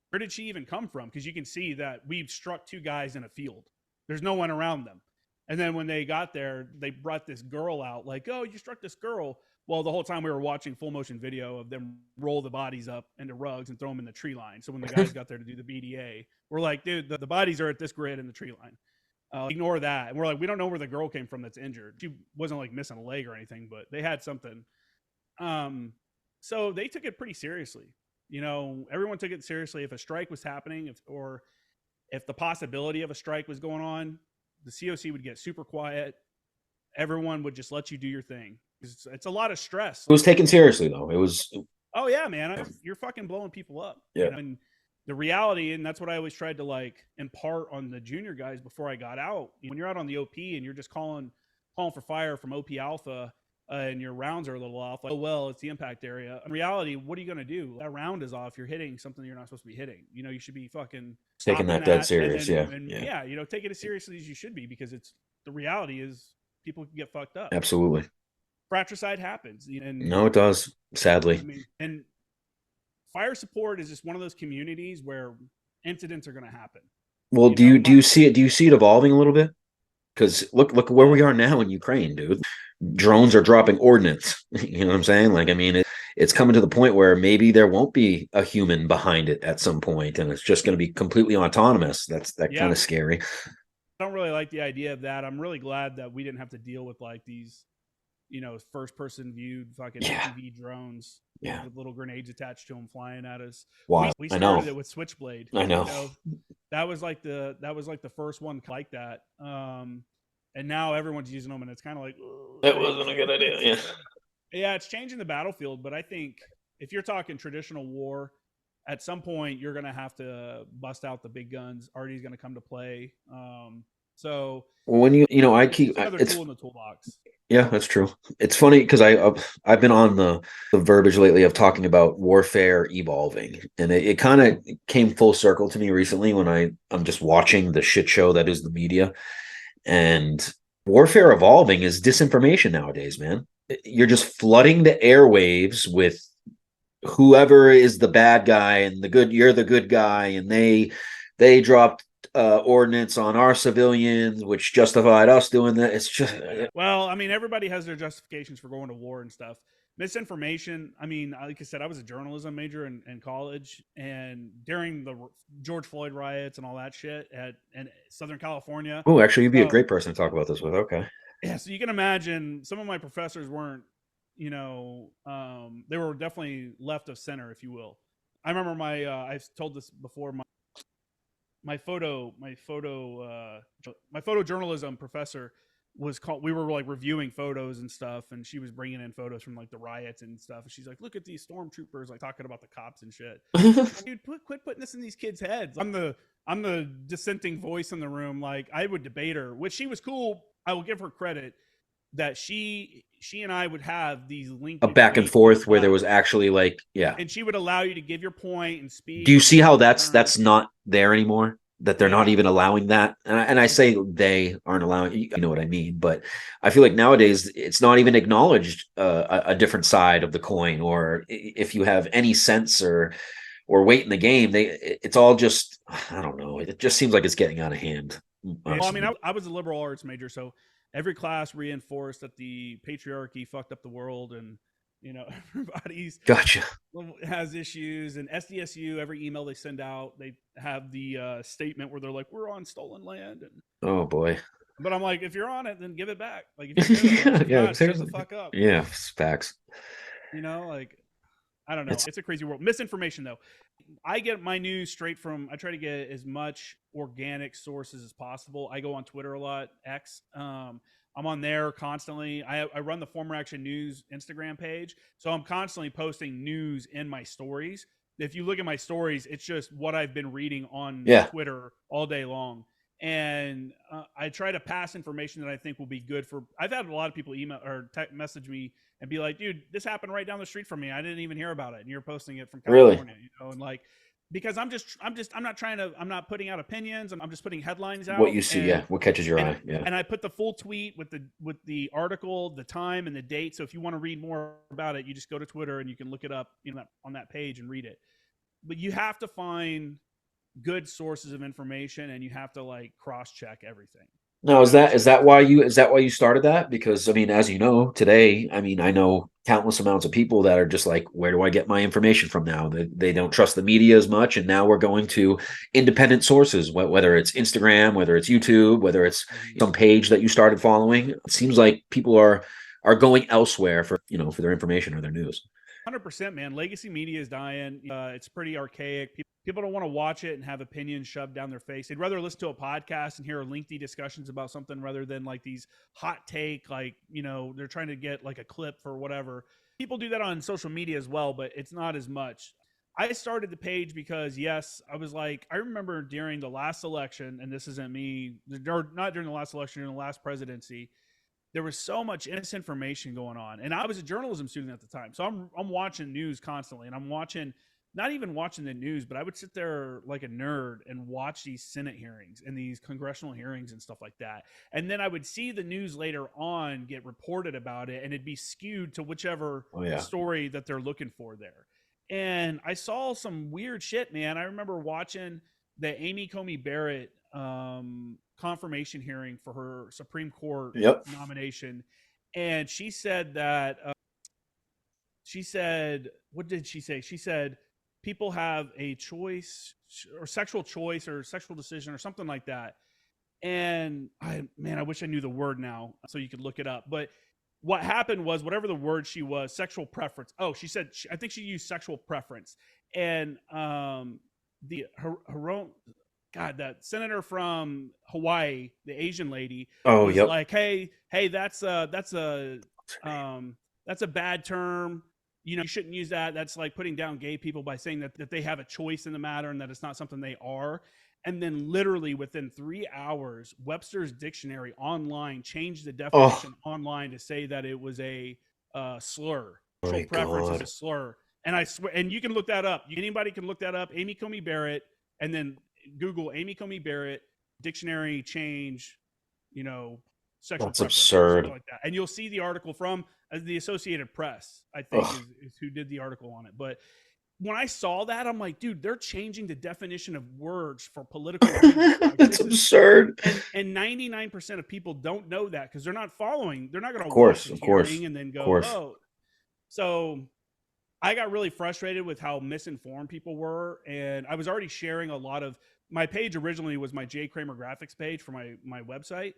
where did she even come from?" Because you can see that we've struck 2 guys in a field. There's no one around them. And then when they got there, they brought this girl out like, "Oh, you struck this girl." Well, the whole time we were watching full motion video of them roll the bodies up into rugs and throw them in the tree line. So when the guys got there to do the BDA, we're like, "Dude, the bodies are at this grid in the tree line. Ignore that." And we're like, "We don't know where the girl came from that's injured. She wasn't like missing a leg or anything, but they had something." So they took it pretty seriously. You know, everyone took it seriously. If a strike was happening, if the possibility of a strike was going on, the COC would get super quiet. Everyone would just let you do your thing. It's a lot of stress. It was taken seriously, though. It was. Oh yeah, man. You're fucking blowing people up. Yeah. You know? And the reality, and that's what I always tried to like impart on the junior guys before I got out. When you're out on the OP and you're just calling for fire from OP Alpha, and your rounds are a little off, like, "Oh, well, it's the impact area." In reality, what are you going to do? That round is off. You're hitting something you're not supposed to be hitting. You know, you should be fucking taking that dead serious. Yeah, you know, take it as seriously as you should be, because the reality is people can get fucked up. Absolutely. Fratricide happens. And no, it does, sadly. I mean, and fire support is just one of those communities where incidents are going to happen. Well, do you see it? Do you see it evolving a little bit? Because look where we are now in Ukraine, dude. Drones are dropping ordnance. You know what I'm saying? Like, I mean, it's coming to the point where maybe there won't be a human behind it at some point, and it's just going to be completely autonomous. That's kind of scary. I don't really like the idea of that. I'm really glad that we didn't have to deal with like these first person viewed fucking Yeah. FPV drones Yeah. with little grenades attached to them flying at us. Wow. We I know. started it with Switchblade. I know. That was like the first one like that. And now everyone's using them, and it's kind of like That wasn't a good idea. Yeah. Yeah, it's changing the battlefield, but I think if you're talking traditional war, at some point you're going to have to bust out the big guns. Arty's going to come to play. So when I keep it's another it's tool in the toolbox. yeah, that's true. It's funny because I've been on the verbiage lately of talking about warfare evolving, and it kind of came full circle to me recently when I'm just watching the shit show that is the media. And warfare evolving is disinformation nowadays, man. You're just flooding the airwaves with whoever is the bad guy and you're the good guy, and they dropped ordinance on our civilians, which justified us doing that. It's just well, I mean, everybody has their justifications for going to war and stuff. Misinformation. I mean, like I said, I was a journalism major in college, and during the George Floyd riots and all that shit in Southern California. Oh, actually, you'd be a great person to talk about this with. Okay. Yeah, so you can imagine some of my professors weren't, they were definitely left of center, if you will. I remember I've told this before, my photojournalism professor was called. We were like reviewing photos and stuff, and she was bringing in photos from like the riots and stuff. And she's like, "Look at these stormtroopers, like talking about the cops and shit." Dude, quit putting this in these kids' heads. I'm the dissenting voice in the room. Like I would debate her, which she was cool. I will give her credit that she and I would have these linked a back and forth where there was actually like, yeah. And she would allow you to give your point and speak. Do you see how that's not there anymore? That they're not even allowing that? And I say they aren't allowing, you know what I mean? But I feel like nowadays it's not even acknowledged a different side of the coin, or if you have any sense or weight in the game, it's all just, I don't know. It just seems like it's getting out of hand. Well, I mean, I was a liberal arts major, so every class reinforced that the patriarchy fucked up the world, and everybody's gotcha has issues. And SDSU, every email they send out, they have the statement where they're like, "We're on stolen land." And oh boy. But I'm like, if you're on it, then give it back. Like, if you're not, shut the fuck up. Yeah, facts. Like, I don't know. It's a crazy world. Misinformation, though. I get my news straight from. I try to get as much organic sources as possible. I go on Twitter a lot, X. I'm on there constantly. I run the Former Action News Instagram page, so I'm constantly posting news in my stories. If you look at my stories, it's just what I've been reading on Twitter all day long. And I try to pass information that I think will be good for. I've had a lot of people email or message me and be like, "Dude, this happened right down the street from me. I didn't even hear about it, and you're posting it from California." Really? And like, because I'm not putting out opinions. I'm just putting headlines out. What you see, what catches your eye, And I put the full tweet with the article, the time, and the date. So if you want to read more about it, you just go to Twitter and you can look it up, on that page and read it. But you have to find good sources of information, and you have to like cross-check everything. Now, is that why you started that? Because I mean, as you know, today, I mean, I know countless amounts of people that are just like, where do I get my information from now? They don't trust the media as much, and now we're going to independent sources, whether it's Instagram, whether it's YouTube, whether it's some page that you started following. It seems like people are going elsewhere for their information or their news. 100%, man. Legacy media is dying. It's pretty archaic. People don't want to watch it and have opinions shoved down their face. They'd rather listen to a podcast and hear lengthy discussions about something rather than like these hot take, like, they're trying to get like a clip for whatever. People do that on social media as well, but it's not as much. I started the page because, I was like, I remember during the last election, and this isn't me, or not during the last election, during the last presidency, there was so much misinformation going on. And I was a journalism student at the time. So I'm watching news constantly, and I'm not even watching the news, but I would sit there like a nerd and watch these Senate hearings and these congressional hearings and stuff like that. And then I would see the news later on get reported about it, and it'd be skewed to whichever story that they're looking for there. And I saw some weird shit, man. I remember watching the Amy Coney Barrett confirmation hearing for her Supreme Court nomination. And she said that, what did she say? She said, people have a choice or sexual decision or something like that. And I wish I knew the word now so you could look it up. But what happened was whatever the word she was, sexual preference. Oh, she said, I think she used sexual preference. And that senator from Hawaii, the Asian lady, Oh, was yep. like, hey, that's a bad term. You shouldn't use that. That's like putting down gay people by saying that they have a choice in the matter and that it's not something they are. And then literally within 3 hours, Webster's dictionary online changed the definition online to say that it was a slur. Sexual preference is a slur. And I swear, and you can look that up. Anybody can look that up. Amy Coney Barrett, and then Google Amy Coney Barrett dictionary change, sexual That's preference, absurd. something like that. And you'll see the article from the Associated Press, I think, is who did the article on it. But when I saw that, I'm like, dude, they're changing the definition of words for political reasons. Like, That's absurd. And 99% of people don't know that because they're not following. They're not going to watch the hearing and then go, oh. So I got really frustrated with how misinformed people were. And I was already sharing a lot of my page originally was my J Cramer graphics page for my website.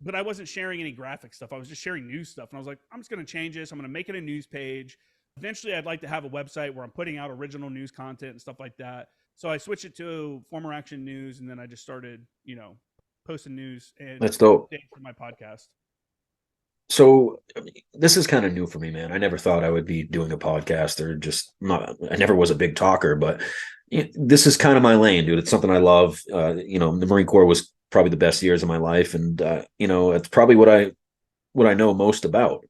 But I wasn't sharing any graphic stuff. I was just sharing news stuff. And I was like, I'm just going to change this. I'm going to make it a news page. Eventually, I'd like to have a website where I'm putting out original news content and stuff like that. So I switched it to Former Action News, and then I just started, posting news and that's dope for my podcast. So this is kind of new for me, man. I never thought I would be doing a podcast or I never was a big talker, but this is kind of my lane, dude. It's something I love. The Marine Corps was probably the best years of my life. And, it's probably what I know most about.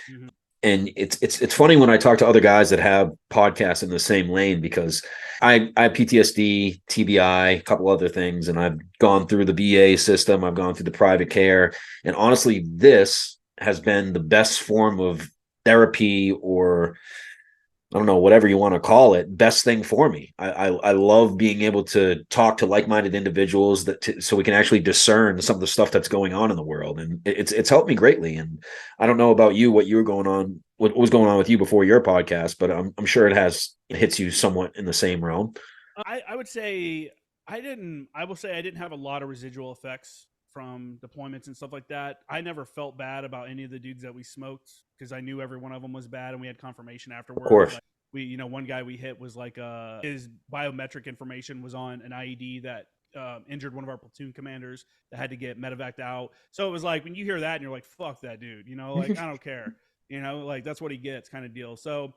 Mm-hmm. And it's funny when I talk to other guys that have podcasts in the same lane, because I have PTSD, TBI, a couple other things, and I've gone through the VA system. I've gone through the private care. And honestly, this has been the best form of therapy, or I don't know, whatever you want to call it, best thing for me. I love being able to talk to like-minded individuals so we can actually discern some of the stuff that's going on in the world. And it's helped me greatly. And I don't know about you, what was going on with you before your podcast, but I'm sure it hits you somewhat in the same realm. I would say I didn't have a lot of residual effects from deployments and stuff like that. I never felt bad about any of the dudes that we smoked because I knew every one of them was bad, and we had confirmation afterwards. Of course. Like one guy we hit was like his biometric information was on an IED that injured one of our platoon commanders that had to get medevaced out. So it was like when you hear that and you're like, fuck that dude, like I don't care, like that's what he gets kind of deal. So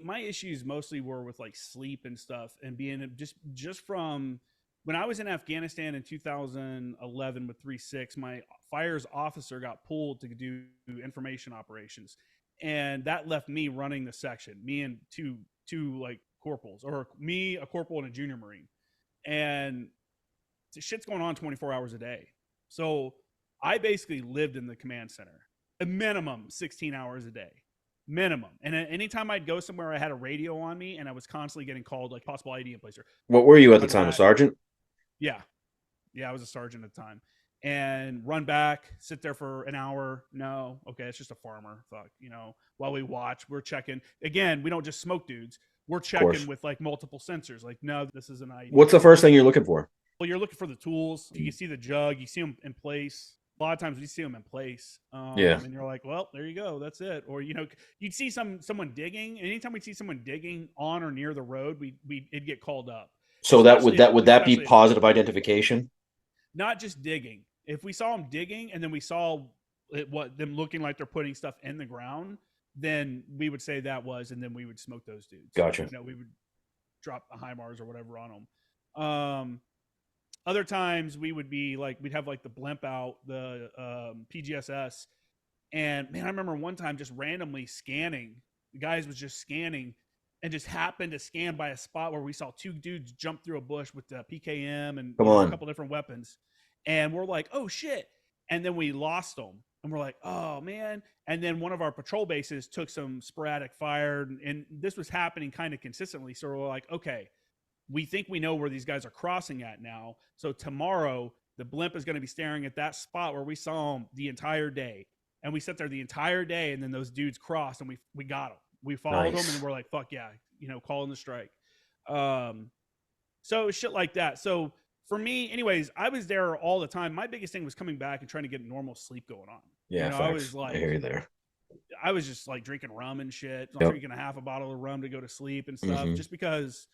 my issues mostly were with like sleep and stuff, and being just from when I was in Afghanistan in 2011 with 3-6, my fires officer got pulled to do information operations. And that left me running the section, me and two like corporals, or me, a corporal, and a junior Marine. And shit's going on 24 hours a day. So I basically lived in the command center, a minimum 16 hours a day. Minimum. And anytime I'd go somewhere, I had a radio on me, and I was constantly getting called like possible ID in placer. What were you at the time, a sergeant? Yeah, I was a sergeant at the time. And run back, sit there for an hour. No, okay, it's just a farmer. Fuck, while we watch, we're checking. Again, we don't just smoke dudes. We're checking with like multiple sensors. Like, no, this is an ID. What's the first thing you're looking for? Well, you're looking for the tools. You see the jug. You see them in place. A lot of times we see them in place. And you're like, well, there you go. That's it. Or, you'd see someone digging. Anytime we see someone digging on or near the road, it'd get called up. So would that be positive identification? Not just digging. If we saw them digging and then we saw them looking like they're putting stuff in the ground, then we would say that was, and then we would smoke those dudes. Gotcha. We would drop a HIMARS or whatever on them. Other times we would be like, we'd have like the blimp out, the PGSS. And man, I remember one time just randomly scanning. The guys was just scanning and just happened to scan by a spot where we saw two dudes jump through a bush with the PKM and a couple different weapons. And we're like, oh shit. And then we lost them. And we're like, oh man. And then one of our patrol bases took some sporadic fire. And this was happening kind of consistently. So we're like, okay, we think we know where these guys are crossing at now. So tomorrow, the blimp is going to be staring at that spot where we saw them the entire day. And we sat there the entire day. And then those dudes crossed and we got them. We followed them and we're like, fuck yeah, calling the strike. So shit like that. So for me, anyways, I was there all the time. My biggest thing was coming back and trying to get normal sleep going on. Yeah, I facts. was like, I hear you there. I was just like drinking rum and shit, Yep. drinking a half a bottle of rum to go to sleep and stuff, Mhm. just because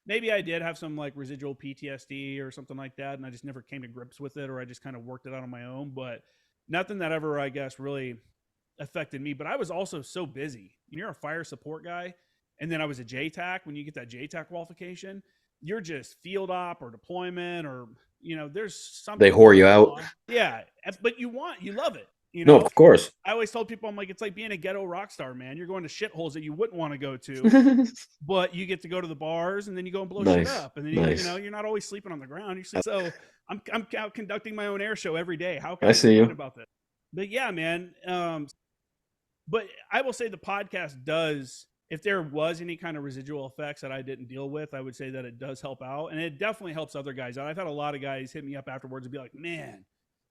maybe I did have some like residual PTSD or something like that, and I just never came to grips with it, or I just kind of worked it out on my own. But nothing that ever, I guess, really affected me. But I was also so busy. You're a fire support guy, and then I was a JTAC. When you get that JTAC qualification, you're just field op or deployment, or there's They something whore you going out. on. Yeah, but you love it. No, of course. I always told people, I'm like, it's like being a ghetto rock star, man. You're going to shitholes that you wouldn't want to go to, but you get to go to the bars, and then you go and blow shit Nice. up, and then Nice. you're not always sleeping on the ground. So I'm out conducting my own air show every day. How can I I see complain you. about that? But yeah, man. But I will say the podcast does. If there was any kind of residual effects that I didn't deal with, I would say that it does help out, and it definitely helps other guys out. I've had a lot of guys hit me up afterwards and be like, "Man,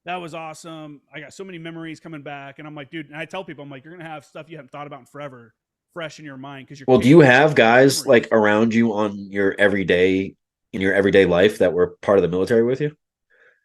that was awesome. I got so many memories coming back." And I'm like, dude, and I tell people, I'm like, you're going to have stuff you haven't thought about in forever fresh in your mind, because you're Well, do you kicking back have those guys memories. like around you on your everyday in your everyday life that were part of the military with you?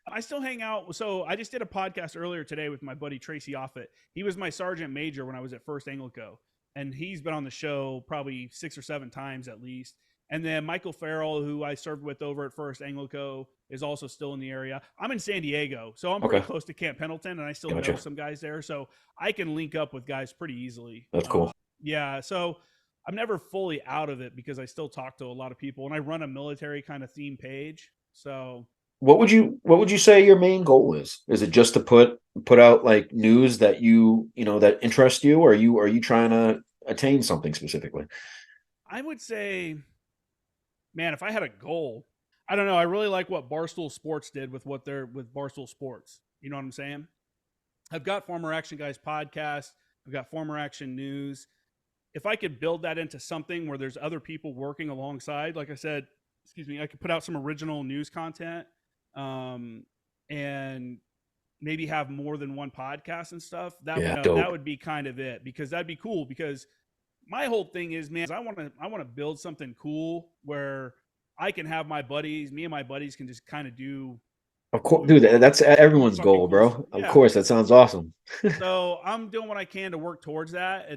I still hang out. So I just did a podcast earlier today with my buddy Tracy Offit. He was my sergeant major when I was at First Anglico, and he's been on the show probably 6 or 7 times at least. And then Michael Farrell, who I served with over at First Anglico, is also still in the area. I'm in San Diego, so I'm pretty Okay. close to Camp Pendleton, and I still Gotcha. know some guys there, so I can link up with guys pretty easily. That's cool. Yeah, so I'm never fully out of it because I still talk to a lot of people, and I run a military kind of theme page. So What would you say your main goal is? Is it just to put out like news that that interest you, or are you trying to attain something specifically? I would say, man, if I had a goal, I don't know. I really like what Barstool Sports did with with Barstool Sports. You know what I'm saying? I've got Former Action Guys podcast. I've got Former Action News. If I could build that into something where there's other people working alongside, like I said, excuse me, I could put out some original news content, and maybe have more than one podcast and stuff. That Dope. would be kind of it, because that'd be cool. Because my whole thing is, man, I want to build something cool where I can have me and my buddies can just kind of do. Of course, dude, that's everyone's Fucking goal, cool bro. stuff. Of Yeah. course, that sounds awesome. So I'm doing what I can to work towards that.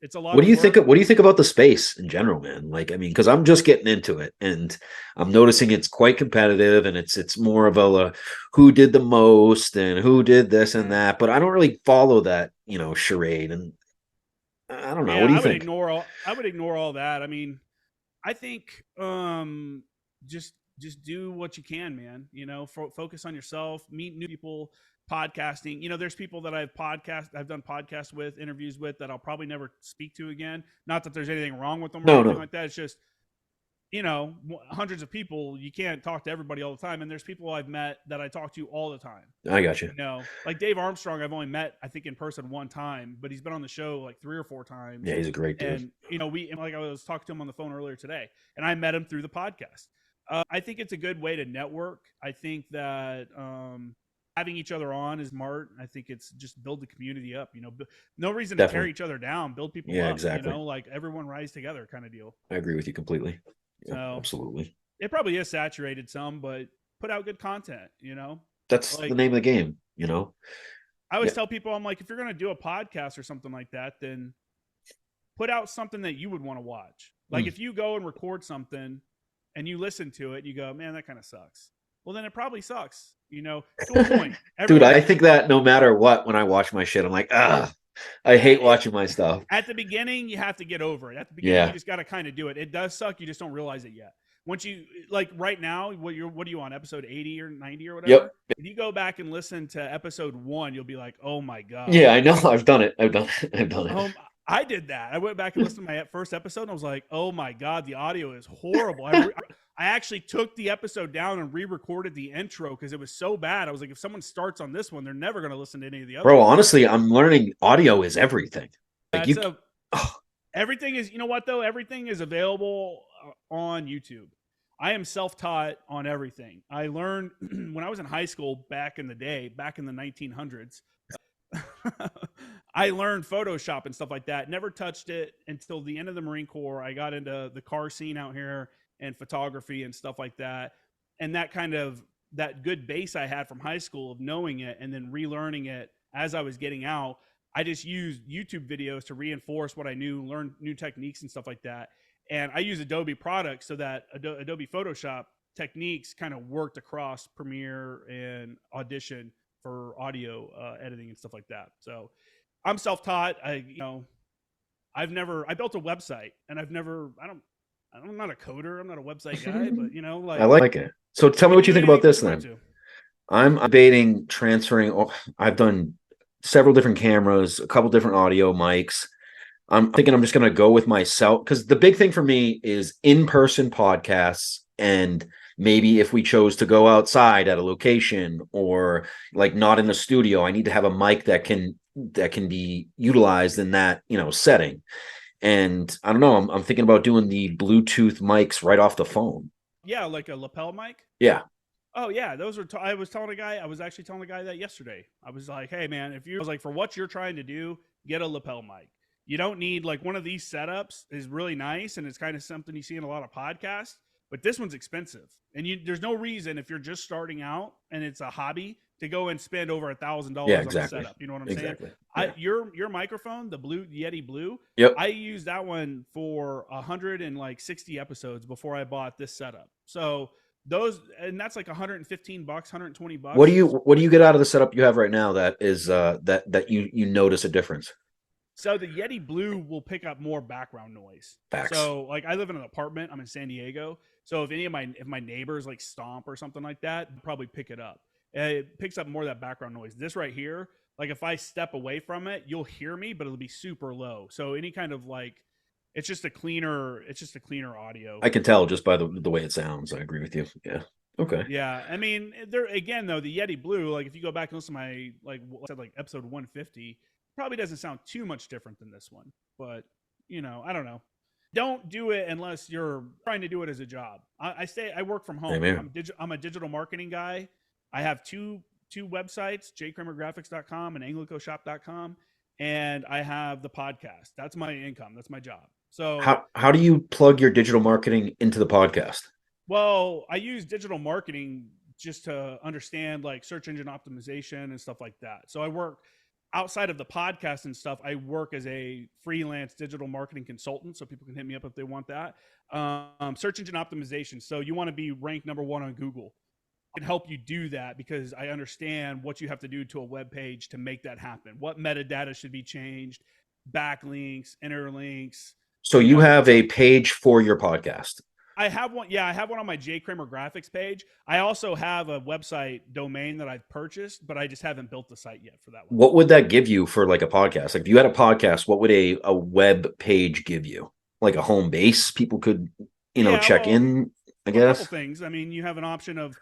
It's a lot What of do you work. think what do you think about the space in general, man? Like, I mean, because I'm just getting into it, and I'm noticing it's quite competitive, and it's more of a who did the most and who did this and that. But I don't really follow that, charade. And I don't know. Yeah, What do you I would think? ignore all that. I mean, I think just do what you can, man. Focus on yourself, meet new people, podcasting. There's people that I've done podcasts with, interviews with, that I'll probably never speak to again. Not that there's anything wrong with them or anything like that. It's just hundreds of people, you can't talk to everybody all the time, and there's people I've met that I talk to all the time. I got you. Like Dave Armstrong, I've only met, I think, in person one time, but he's been on the show like 3 or 4 times. Yeah, he's a great dude. And like I was talking to him on the phone earlier today, and I met him through the podcast. I think it's a good way to network. I think that having each other on is smart. I think it's just build the community up. No reason to tear each other down. Build people up. Yeah, exactly. Like everyone rise together, kind of deal. I agree with you completely. Yeah, So absolutely. it probably is saturated some, but put out good content. That's Like, the name of the game. I always tell people, I'm like, if you're going to do a podcast or something like that, then put out something that you would want to watch. Like if you go and record something and you listen to it, and you go, man, that kind of sucks. Well, then it probably sucks, to a point. Dude, I think that no matter what, when I watch my shit, I'm like, I hate watching my stuff. At the beginning, you have to get over it. At the beginning, you just got to kind of do it. It does suck. You just don't realize it yet. Once you, like right now, what are you on, episode 80 or 90 or whatever? Yep. If you go back and listen to episode 1, you'll be like, oh my God. Yeah, I know. I've done it. I've done it. I did that. I went back and listened to my first episode, and I was like, oh my God, the audio is horrible. I actually took the episode down and re-recorded the intro because it was so bad. I was like, if someone starts on this one, they're never going to listen to any of the others. Bro, honestly, I'm learning audio is everything. Like everything is, you know what though? Everything is available on YouTube. I am self-taught on everything. I learned when I was in high school back in the day, back in the 1900s. I learned Photoshop and stuff like that. Never touched it until the end of the Marine Corps. I got into the car scene out here and photography and stuff like that. And that good base I had from high school of knowing it and then relearning it as I was getting out, I just used YouTube videos to reinforce what I knew, learn new techniques and stuff like that. And I use Adobe products so that Adobe Photoshop techniques kind of worked across Premiere and Audition for audio editing and stuff like that. So I'm self-taught. I built a website, and I'm not a coder. I'm not a website guy, but I like it. So tell me what you think about this then. I'm debating transferring. I've done several different cameras, a couple different audio mics. I'm thinking I'm just going to go with myself, because the big thing for me is in-person podcasts, and maybe if we chose to go outside at a location or like not in the studio, I need to have a mic that can be utilized in that setting. And I don't know, I'm thinking about doing the Bluetooth mics right off the phone. Yeah, like a lapel mic. Yeah. Oh yeah, those are. I was actually telling a guy that yesterday. I was like, hey man, for what you're trying to do, get a lapel mic. You don't need like one of these setups is really nice, and it's kind of something you see in a lot of podcasts, but this one's expensive. And there's no reason, if you're just starting out and it's a hobby, to go and spend over $1,000 on a setup. You know what I'm saying? Yeah. Your microphone, the Yeti Blue, yep. I used that one for 160 episodes before I bought this setup. So that's like $115, $120. What do you get out of the setup you have right now that is that you notice a difference? So the Yeti Blue will pick up more background noise. Facts. So like I live in an apartment. I'm in San Diego. So if my neighbors like stomp or something like that, they'll probably pick it up. It picks up more of that background noise. This right here, like if I step away from it, you'll hear me, but it'll be super low. So any kind of like, it's just a cleaner audio. I can tell just by the way it sounds. I agree with you. Yeah. Okay. Yeah. I mean, there again though, the Yeti Blue, like if you go back and listen to my like episode 150, probably doesn't sound too much different than this one, but I don't know. Don't do it unless you're trying to do it as a job. I work from home. I'm a digital marketing guy. I have two websites, jkramergraphics.com and anglicoshop.com, and I have the podcast. That's my income. That's my job. So how do you plug your digital marketing into the podcast? Well, I use digital marketing just to understand like search engine optimization and stuff like that. So I work outside of the podcast and stuff. I work as a freelance digital marketing consultant, so people can hit me up if they want that. Search engine optimization. So you want to be ranked number 1 on Google. I can help you do that because I understand what you have to do to a web page to make that happen. What metadata should be changed, backlinks, interlinks. So you have a page for your podcast. I have one. Yeah, I have one on my J Cramer Graphics page. I also have a website domain that I've purchased, but I just haven't built the site yet for that one. What would that give you for like a podcast? Like if you had a podcast, what would a web page give you? Like a home base people could, check in, I guess. A couple things. I mean, you have an option of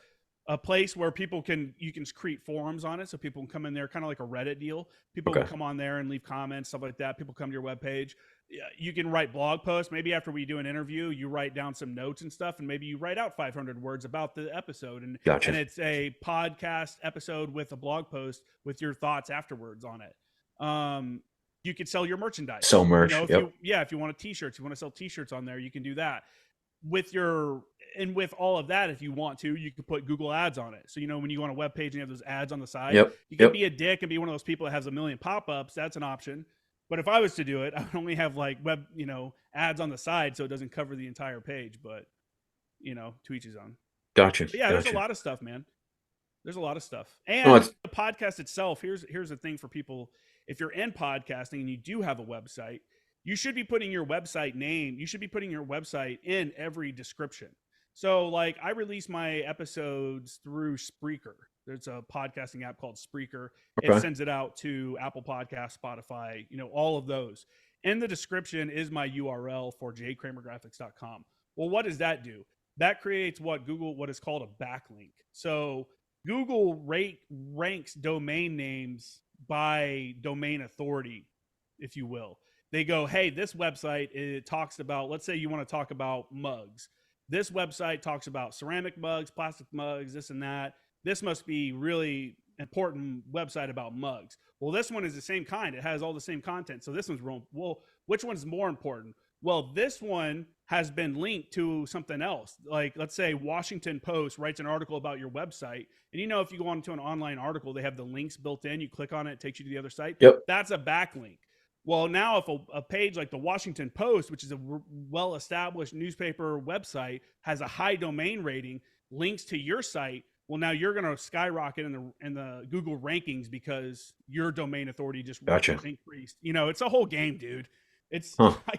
a place where you can create forums on it. So people can come in there, kind of like a Reddit deal. People can come on there and leave comments, stuff like that. People come to your webpage. You can write blog posts. Maybe after we do an interview, you write down some notes and stuff, and maybe you write out 500 words about the episode. And, gotcha. And it's a podcast episode with a blog post with your thoughts afterwards on it. You could sell your merchandise. Sell merch. If you want T-shirts, you want to sell T-shirts on there, you can do that. With all of that, if you want to, you could put Google ads on it. So, when you go on a web page and you have those ads on the side, you can be a dick and be one of those people that has a million pop-ups. That's an option. But if I was to do it, I would only have like web, ads on the side so it doesn't cover the entire page. But, to each his own. Gotcha. But yeah, gotcha. There's a lot of stuff, man. There's a lot of stuff. And the podcast itself, here's the thing for people. If you're in podcasting and you do have a website, you should be putting your website name. You should be putting your website in every description. So like I release my episodes through Spreaker. There's a podcasting app called Spreaker. Okay. It sends it out to Apple Podcasts, Spotify, all of those. In the description is my URL for jkramergraphics.com. Well, what does that do? That creates what is called a backlink. So Google ranks domain names by domain authority, if you will. They go, hey, this website, it talks about, let's say you want to talk about mugs. This website talks about ceramic mugs, plastic mugs, this and that. This must be really important website about mugs. Well, this one is the same kind. It has all the same content. So this one's wrong. Well, which one's more important? Well, this one has been linked to something else. Like, let's say Washington Post writes an article about your website. And if you go onto an online article, they have the links built in. You click on it, it takes you to the other site. Yep. That's a backlink. Well, now if a page like the Washington Post, which is a well-established newspaper website, has a high domain rating, links to your site, well, now you're going to skyrocket in the Google rankings because your domain authority just increased. It's a whole game, dude. It's I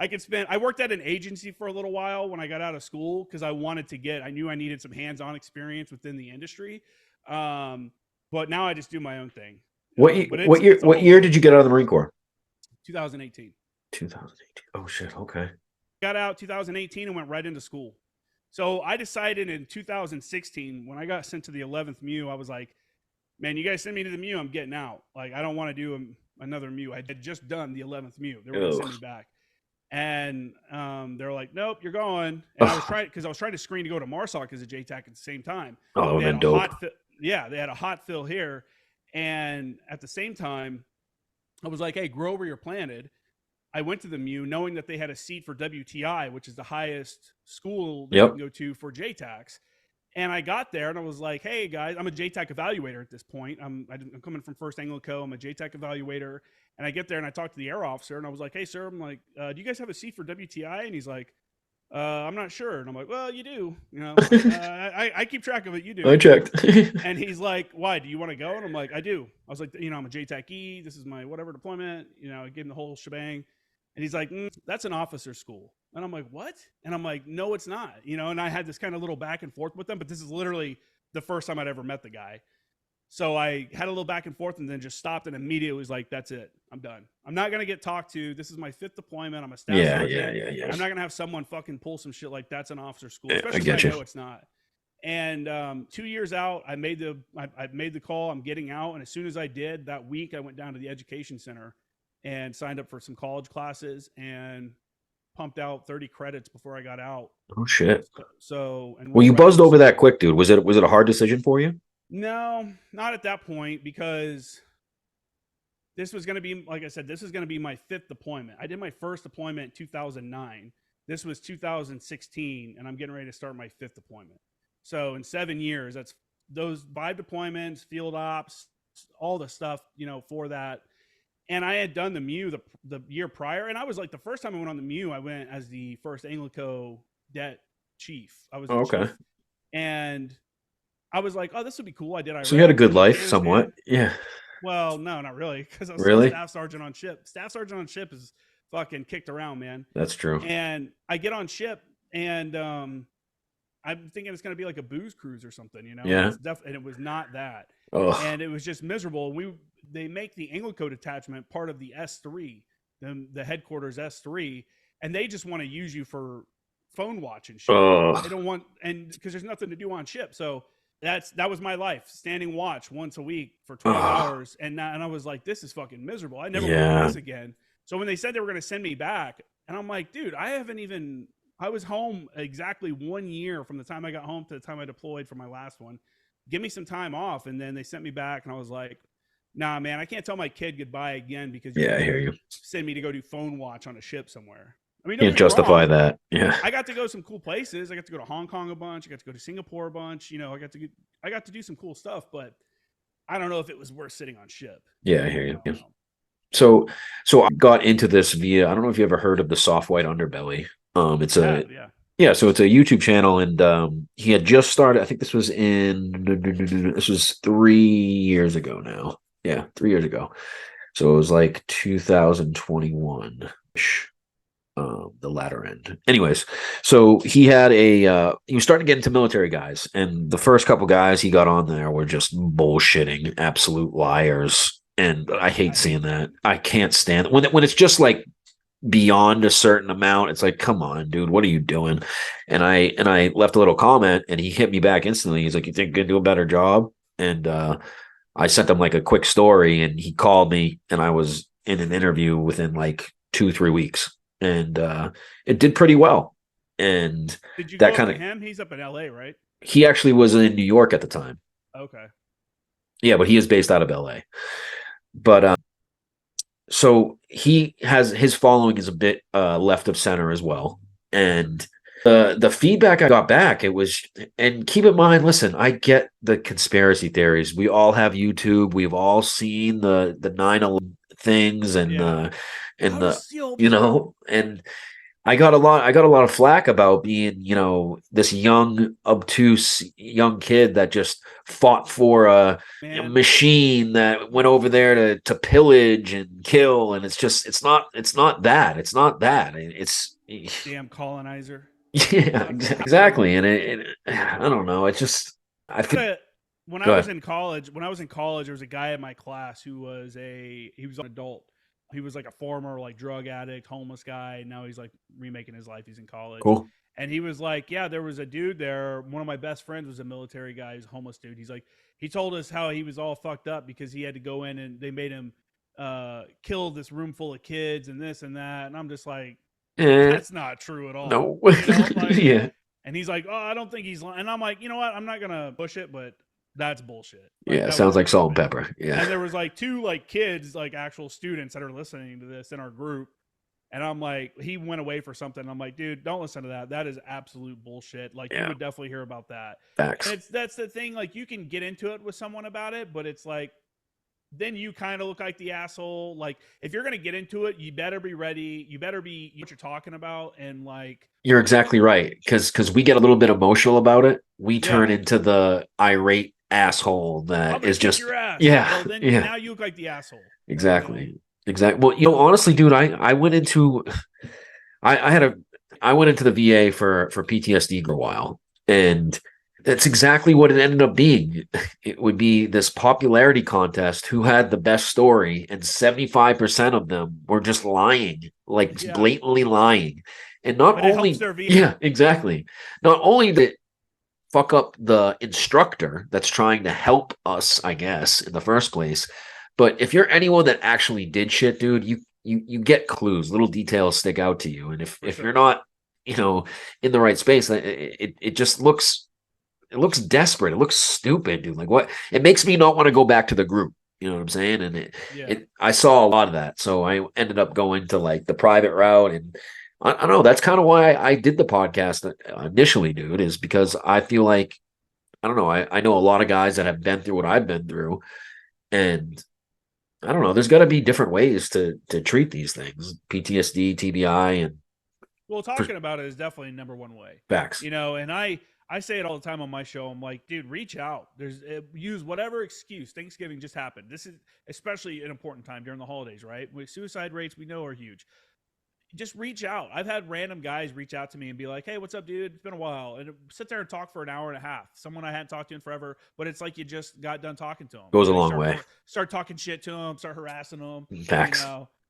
could spend. I worked at an agency for a little while when I got out of school because I knew I needed some hands-on experience within the industry. But now I just do my own thing. What year did you get out of the Marine Corps? 2018. 2018. Oh shit. Okay. Got out 2018 and went right into school. So I decided in 2016 when I got sent to the 11th MU, I was like, man, you guys send me to the MU, I'm getting out. Like, I don't want to do another MU. I had just done the 11th MU. They were going to send me back. And they're like, nope, you're going. And I was trying to screen to go to MARSOC as a JTAC at the same time. Oh, man, dope. They had a hot fill here. And at the same time, I was like, hey, grow where you're planted. I went to the MU knowing that they had a seat for WTI, which is the highest school that you can go to for JTACs. And I got there and I was like, hey guys, I'm a JTAC evaluator at this point. I'm coming from First Anglo-Co. I'm a JTAC evaluator. And I get there and I talk to the air officer and I was like, hey sir, I'm like, do you guys have a seat for WTI? And he's like, I'm not sure. And I'm like, well, you do, I keep track of it. You do. I checked. And he's like, why, do you want to go? And I'm like, I do. I was like, I'm a JTAC-E. This is my whatever deployment. I gave him the whole shebang. And he's like, that's an officer school. And I'm like, what? And I'm like, no, it's not. And I had this kind of little back and forth with them, but this is literally the first time I'd ever met the guy. So I had a little back and forth and then just stopped and immediately was like, that's it. I'm done. I'm not going to get talked to. This is my 5th deployment. I'm a staff sergeant. Yeah. I'm not going to have someone fucking pull some shit like that's an officer school, especially when I know it's not. And 2 years out, I made the call. I'm getting out. And as soon as I did that week, I went down to the education center and signed up for some college classes and pumped out 30 credits before I got out. Oh shit. So well, you buzzed over that quick, dude. Was it a hard decision for you? No, not at that point, because this was going to be, like I said, this is going to be my 5th deployment. I did my first deployment in 2009. This was 2016, and I'm getting ready to start my 5th deployment. So in 7 years, that's those 5 deployments, field ops, all the stuff, for that. And I had done the MU the year prior. And I was like, the first time I went on the MU, I went as the First Anglo-Co det chief. I was chief. And I was like, oh, this would be cool. I did. So you had a good life somewhat. Yeah. Well, no, not really. Because I was staff sergeant on ship. Staff sergeant on ship is fucking kicked around, man. That's true. And I get on ship and I'm thinking it's going to be like a booze cruise or something, Yeah. And it was not that. Oh. And it was just miserable. They make the Anglo-Co detachment part of the S3, the headquarters S3, and they just want to use you for phone watch and shit. Oh. They don't want, and because there's nothing to do on ship. So that was my life, standing watch once a week for 12 hours. And I was like, this is fucking miserable. I never want to do this again. So when they said they were going to send me back, and I'm like, dude, I was home exactly 1 year from the time I got home to the time I deployed for my last one. Give me some time off. And then they sent me back and I was like, nah, man, I can't tell my kid goodbye again because I hear you. Send me to go do phone watch on a ship somewhere. I mean, can't justify that. Yeah. I got to go some cool places. I got to go to Hong Kong a bunch. I got to go to Singapore a bunch. I got to do some cool stuff, but I don't know if it was worth sitting on ship. Yeah, I hear you. Yeah. So I got into this via, I don't know if you ever heard of the Soft White Underbelly. So it's a YouTube channel, and he had just started. I think this was 3 years ago now. Yeah, 3 years ago. So it was like 2021, the latter end. Anyways, so he was starting to get into military guys, and the first couple guys he got on there were just bullshitting, absolute liars, and I hate seeing that. I can't stand it when it's just like beyond a certain amount. It's like, come on, dude, what are you doing? And I left a little comment, and he hit me back instantly. He's like, you think you can do a better job? And I sent him like a quick story, and he called me, and I was in an interview within like 2-3 weeks, and it did pretty well. And did you that go kind of him? He's up in LA, right? He actually was in New York at the time. Okay. Yeah, but he is based out of LA. But so he has his following is a bit left of center as well. And the feedback I got back, it was, and keep in mind, listen, I get the conspiracy theories. We all have YouTube. We've all seen the 9/11 things and Yeah. and I got a lot of flack about being, this young, obtuse young kid that just fought for a Man, machine that went over there to pillage and kill, and it's not that. It's damn colonizer. yeah, exactly. And I don't know. It's just I feel. When Go I was ahead. in college, there was a guy in my class who was an adult. He was like a former like drug addict, homeless guy. Now he's like remaking his life. He's in college. Cool. And he was like, yeah, there was a dude there. One of my best friends was a military guy. He's a homeless dude. He's like, he told us how he was all fucked up because he had to go in and they made him kill this room full of kids and this and that. And I'm just like, that's not true at all. No. Like, Yeah. and he's like, oh, I don't think he's lying. And I'm like, you know what? I'm not going to push it, but that's bullshit. Yeah. That Sounds like wasn't salt and happening. pepper. Yeah. And there was like two like kids, like actual students that are listening to this in our group. And I'm like, he went away for something. I'm like, dude, don't listen to that. That is absolute bullshit. Like you Yeah. would definitely hear about that. Facts. And that's the thing. Like you can get into it with someone about it, but it's like, then you kind of look like the asshole. Like if you're gonna get into it, you better be ready. You better be what you're talking about. And like You're exactly right. Because we get a little bit emotional about it. We turn Yeah. into the irate asshole I'm that gonna is kick just your ass. yeah. Well, then Yeah. now you look like the asshole. Exactly. Exactly. Well, honestly, dude, I went into I went into the VA for PTSD for a while, and that's exactly what it ended up being. It would be this popularity contest who had the best story, and 75% of them were just lying, like just Yeah. blatantly lying. And not But it only helps their VA. yeah, exactly. Not only did it fuck up the instructor that's trying to help us, I guess, in the first place, but if you're anyone that actually did shit, dude, you get clues, little details stick out to you, and if you're not, in the right space, it just looks desperate. It looks stupid, dude. Like what? It makes me not want to go back to the group. You know what I'm saying? And Yeah. I saw a lot of that, so I ended up going to like the private route, and I don't know. That's kind of why I did the podcast initially, dude, is because I feel like I don't know. I know a lot of guys that have been through what I've been through, and I don't know. There's got to be different ways to treat these things, PTSD, TBI, and Well, talking about it is definitely number one way. facts. And I say it all the time on my show. I'm like, dude, reach out. Use whatever excuse. Thanksgiving just happened. This is especially an important time during the holidays, right? With suicide rates we know are huge. Just reach out. I've had random guys reach out to me and be like, hey, what's up, dude? It's been a while. And sit there and talk for an hour and a half. Someone I hadn't talked to in forever, but it's like you just got done talking to them. Goes a long way. Start talking shit to them, start harassing them. Facts.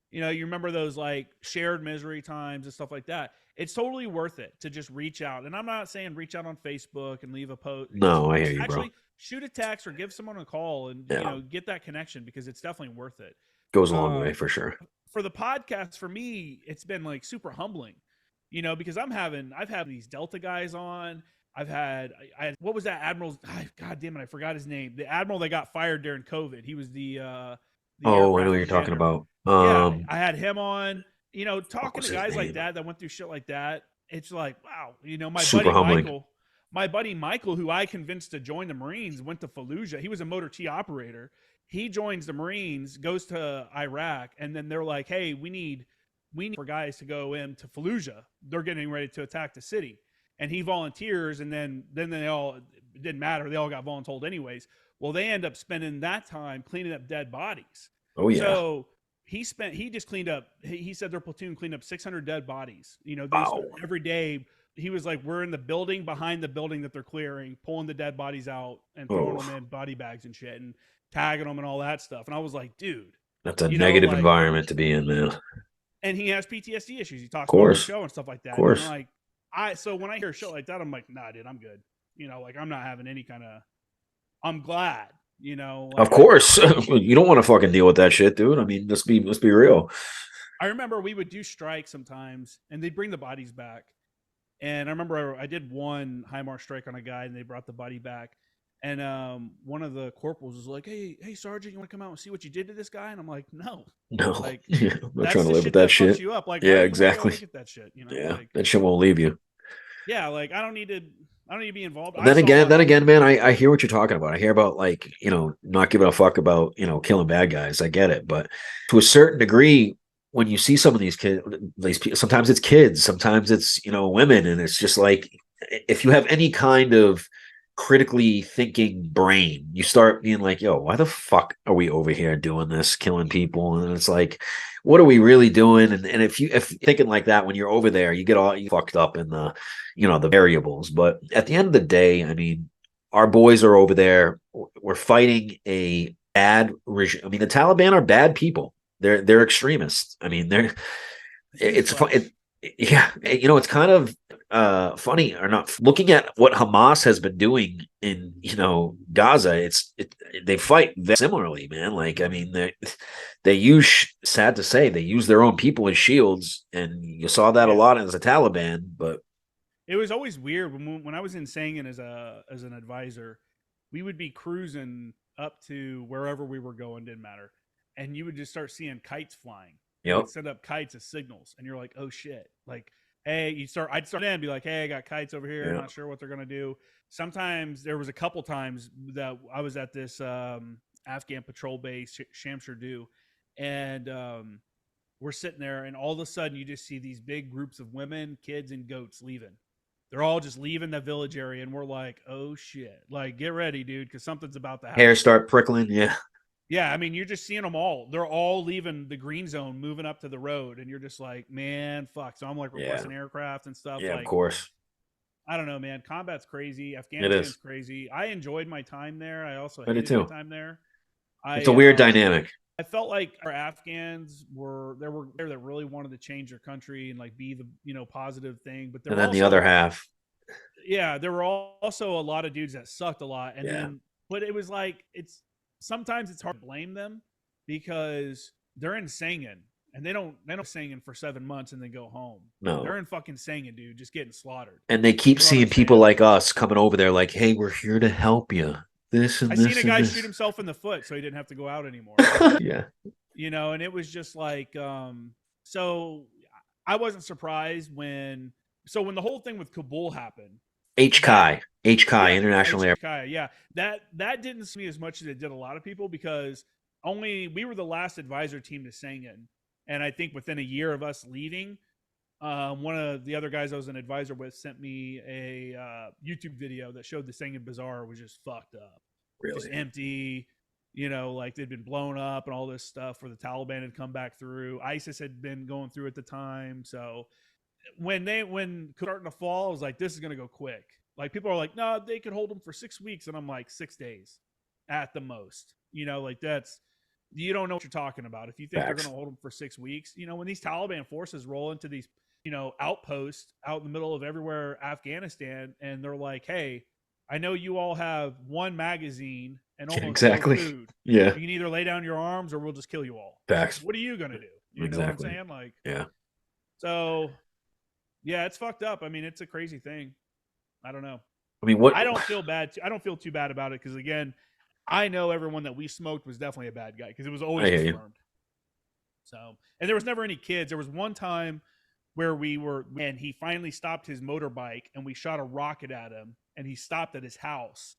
You remember those like shared misery times and stuff like that. It's totally worth it to just reach out. And I'm not saying reach out on Facebook and leave a post. No, I hear you, Actually, bro. shoot a text or give someone a call and get that connection because it's definitely worth it. Goes a long way for sure. For the podcast, for me, it's been like super humbling, because I've had these Delta guys on. I've had, what was that admiral? God damn it, I forgot his name. The admiral that got fired during COVID. He was the I know what you're talking about. Yeah, I had him on. Talking to guys like name? that went through shit like that. It's like, wow. Super humbling. My buddy Michael, who I convinced to join the Marines, went to Fallujah. He was a motor T operator. He joins the Marines, goes to Iraq, and then they're like, hey, we need for guys to go into Fallujah. They're getting ready to attack the city. And he volunteers, and then they all, it didn't matter. They all got voluntold anyways. Well, they end up spending that time cleaning up dead bodies. Oh, yeah. So he just cleaned up, he said their platoon cleaned up 600 dead bodies. Every day. He was like, we're in the building behind the building that they're clearing, pulling the dead bodies out and throwing them in body bags and shit and tagging them and all that stuff. And I was like, dude, that's a negative environment to be in, man. And he has PTSD issues. He talks about on the show and stuff like that. Of course. And so when I hear shit like that, I'm like, nah, dude, I'm good. I'm not having any kind of, I'm glad, of course. You don't want to fucking deal with that shit, dude. I mean, let's be real. I remember we would do strikes sometimes and they'd bring the bodies back. And I remember I did one HIMARS strike on a guy and they brought the body back. And one of the corporals was like, hey, Sergeant, you want to come out and see what you did to this guy? And I'm like, no. No, Like, I'm not that's trying to the live shit with that that fucks shit. you up. Like, Yeah, why do you want to go exactly. look at that shit? You know, Yeah, like, that shit won't leave you. yeah, like I don't need to be involved. Then again, man, I hear what you're talking about. I hear about like, not giving a fuck about, killing bad guys. I get it. But to a certain degree, when you see some of these kids, these people, sometimes it's kids, sometimes it's, women. And it's just like, if you have any kind of critically thinking brain, you start being like, yo, why the fuck are we over here doing this, killing people? And it's like, what are we really doing? And if you're thinking like that when you're over there, you get all you fucked up in the, the variables. But at the end of the day, I mean, our boys are over there. We're fighting a bad regime. I mean, the Taliban are bad people. They're extremists. I mean, it's fun. Yeah, it's kind of funny or not. Looking at what Hamas has been doing in Gaza, they fight very similarly, man. Like, I mean, they use, sad to say, they use their own people as shields, and you saw that a lot as a Taliban. But it was always weird when I was in Sangin as an advisor, we would be cruising up to wherever we were going, didn't matter, and you would just start seeing kites flying. Yep. Set up kites as signals, and you're like, oh shit, like, hey, I'd start in and be like, hey, I got kites over here. Yep. I'm not sure what they're gonna do. Sometimes there was a couple times that I was at this Afghan patrol base, Shamshir, and we're sitting there, and all of a sudden you just see these big groups of women, kids, and goats leaving. They're all just leaving the village area, and we're like, oh shit, like, get ready, dude, because something's about to happen. Hair start prickling, yeah. Yeah, I mean, you're just seeing them all. They're all leaving the green zone, moving up to the road, and you're just like, man, fuck. So I'm like requesting aircraft and stuff. Yeah, like, of course. I don't know, man. Combat's crazy. Afghanistan's crazy. I enjoyed my time there. I also hated my time there. It's a weird dynamic. I felt like our Afghans were there that really wanted to change their country and like be the positive thing, but then the other half. Yeah, there were also a lot of dudes that sucked a lot, and then but it was like sometimes it's hard to blame them because they're in Sangin and they don't Sangin for 7 months and then go home. No, they're in fucking Sangin, dude, just getting slaughtered. And they keep seeing people like us coming over there, like, "Hey, we're here to help you." This and I this. seen a guy shoot himself in the foot, so he didn't have to go out anymore. Yeah, and it was just like, so I wasn't surprised when the whole thing with Kabul happened. HKI, International Airport. Yeah, that didn't see me as much as it did a lot of people because we were the last advisor team to Sangin, and I think within a year of us leaving, one of the other guys I was an advisor with sent me a YouTube video that showed the Sangin Bazaar was just fucked up, just empty. Like they'd been blown up and all this stuff where the Taliban had come back through. ISIS had been going through at the time, so. When starting to fall, I was like, this is going to go quick. Like people are like, no, they could hold them for 6 weeks. And I'm like, 6 days at the most, like that's, you don't know what you're talking about. If you think they're going to hold them for 6 weeks, when these Taliban forces roll into these, outposts out in the middle of everywhere, Afghanistan, and they're like, hey, I know you all have one magazine and almost no food. Yeah. You can either lay down your arms or we'll just kill you all. Facts. What are you going to do? You know what I'm saying? Like, yeah. So yeah, it's fucked up. I mean, it's a crazy thing. I don't know. I mean, I don't feel bad. I don't feel too bad about it because, again, I know everyone that we smoked was definitely a bad guy because it was always confirmed. So, and there was never any kids. There was one time where he finally stopped his motorbike and we shot a rocket at him and he stopped at his house.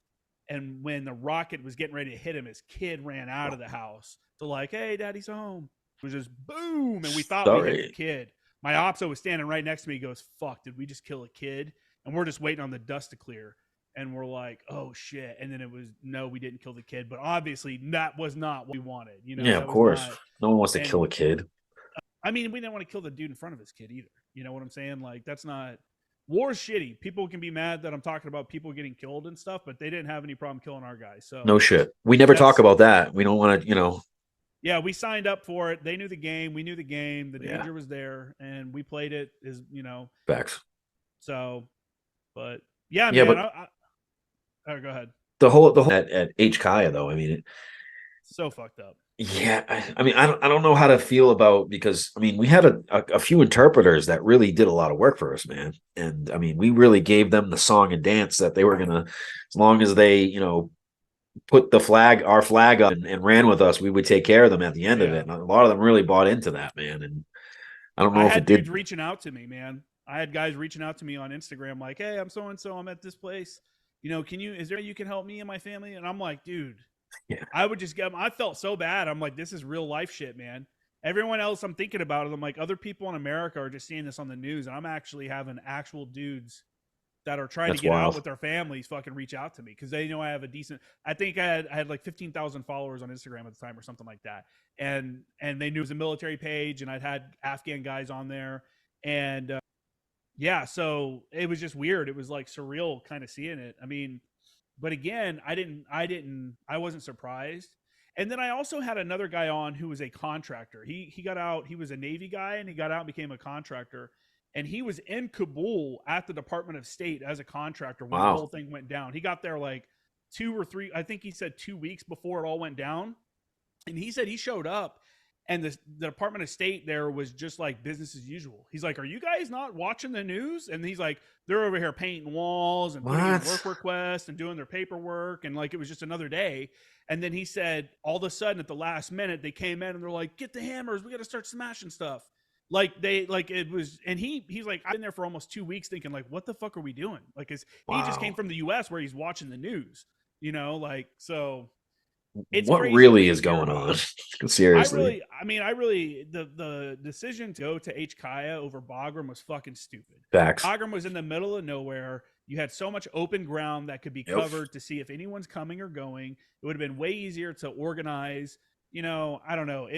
And when the rocket was getting ready to hit him, his kid ran out of the house to like, hey, daddy's home. It was just boom. And we thought we hit the kid. My opso was standing right next to me. He goes, fuck, did we just kill a kid? And we're just waiting on the dust to clear. And we're like, oh, shit. And then it was, no, we didn't kill the kid. But obviously, that was not what we wanted. Yeah, of course. No one wants to kill a kid. I mean, we didn't want to kill the dude in front of his kid either. You know what I'm saying? Like, that's not... War's shitty. People can be mad that I'm talking about people getting killed and stuff, but they didn't have any problem killing our guys. So no shit. We never talk about that. We don't want to, Yeah, we signed up for it. They knew the game. We knew the game. The danger was there, and we played it. Facts. So, but yeah, man. But go ahead. The whole at HKIA though. I mean, so fucked up. Yeah, I mean, I don't know how to feel about because I mean we had a few interpreters that really did a lot of work for us, man. And I mean we really gave them the song and dance that they were gonna, as long as they put our flag up and ran with us, we would take care of them at the end of it. And a lot of them really bought into that, man. And I don't know if it did. Dudes reaching out to me, man. I had guys reaching out to me on Instagram like, hey, I'm so-and-so. I'm at this place. You know, is there you can help me and my family? And I'm like, dude, I would just I felt so bad. I'm like, this is real life shit, man. Everyone else I'm thinking about it. I'm like, other people in America are just seeing this on the news. And I'm actually having actual dudes that are trying to get out with their families fucking reach out to me because they know I have a decent. I think I had like 15,000 followers on Instagram at the time or something like that, and they knew it was a military page, and I'd had Afghan guys on there, and so it was just weird. It was like surreal, kind of seeing it. I mean, but again, I wasn't surprised. And then I also had another guy on who was a contractor. He got out. He was a Navy guy, and he got out and became a contractor. And he was in Kabul at the Department of State as a contractor when the whole thing went down. He got there like 2 or 3, I think he said 2 weeks before it all went down. And he said he showed up and the Department of State there was just like business as usual. He's like, are you guys not watching the news? And he's like, they're over here painting walls and putting in work requests and doing their paperwork. And like, it was just another day. And then he said, all of a sudden at the last minute, they came in and they're like, get the hammers. We got to start smashing stuff. Like it was, and he's like, I've been there for almost 2 weeks thinking like, what the fuck are we doing? Like, he just came from the US where he's watching the news, you know, like, so it's what really is going on? Seriously. The decision to go to HKIA over Bagram was fucking stupid. Facts. Bagram was in the middle of nowhere. You had so much open ground that could be covered to see if anyone's coming or going. It would have been way easier to organize, you know, I don't know.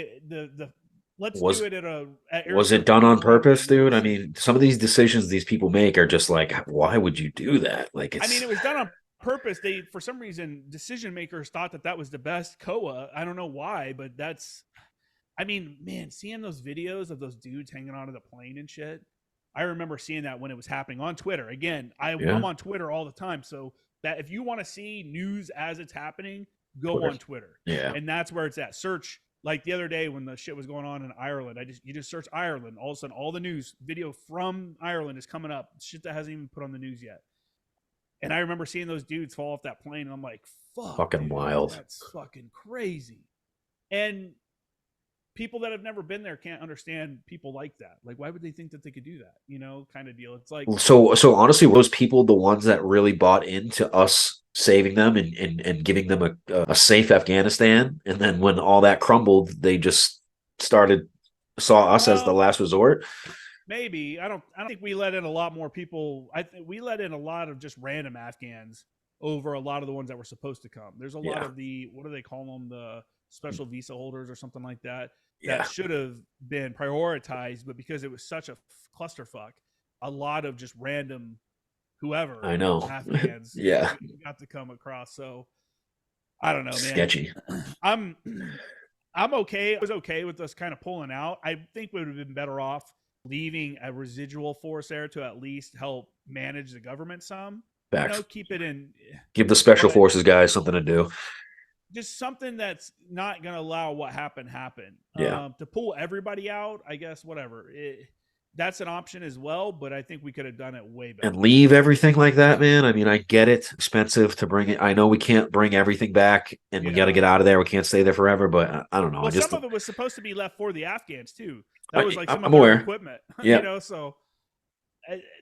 Was it done on purpose, dude? I mean, some of these decisions these people make are just like, why would you do that? Like, it was done on purpose. They, for some reason, decision makers thought that was the best COA. I don't know why, but man, seeing those videos of those dudes hanging onto the plane and shit. I remember seeing that when it was happening on Twitter. Again, I'm on Twitter all the time. So that if you want to see news as it's happening, go on Twitter. Yeah. And that's where it's at. Search. Like the other day when the shit was going on in Ireland, you just search Ireland. All of a sudden, all the news video from Ireland is coming up. Shit that hasn't even put on the news yet. And I remember seeing those dudes fall off that plane, and I'm like, "Fuck, fucking dude, wild. That's fucking crazy." And people that have never been there can't understand people like that. Like, why would they think that they could do that? You know, kind of deal. It's like so honestly, were those people the ones that really bought into us saving them and giving them a safe Afghanistan, and then when all that crumbled, they just saw us as the last resort? Maybe. I don't think we let in a lot more people. I think we let in a lot of just random Afghans over a lot of the ones that were supposed to come. There's a lot of what do they call them, the special visa holders or something like that, that should have been prioritized, but because it was such a clusterfuck, a lot of just random whoever Afghans got to come across. So I don't know, man. Sketchy. I'm okay. I was okay with us kind of pulling out. I think we would have been better off leaving a residual force there to at least help manage the government some. Facts. You know, keep it in. Give the special forces guys something to do. Just something that's not going to allow what happened happen. Yeah. To pull everybody out, I guess, whatever. That's an option as well, but I think we could have done it way better. And leave everything like that, man. I mean, I get it. Expensive to bring it. I know we can't bring everything back, and we got to get out of there. We can't stay there forever, but I don't know. Well, some of it was supposed to be left for the Afghans, too. That was like some of their equipment. Yeah. You know, so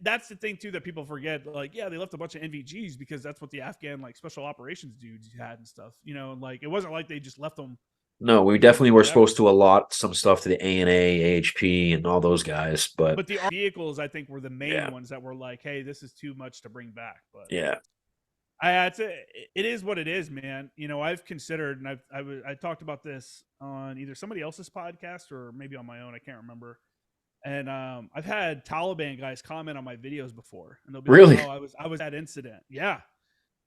that's the thing, too, that people forget. Like, yeah, they left a bunch of NVGs because that's what the Afghan, like, special operations dudes had and stuff. You know, and, like, it wasn't like they just left them. No, we definitely were supposed to allot some stuff to the ANA, AHP, and all those guys. But the vehicles, I think, were the main ones that were like, hey, this is too much to bring back. But it is what it is, man. You know, I've considered, and I talked about this on either somebody else's podcast or maybe on my own. I can't remember. And I've had Taliban guys comment on my videos before, and they'll be like, "Oh, I was at incident." Yeah,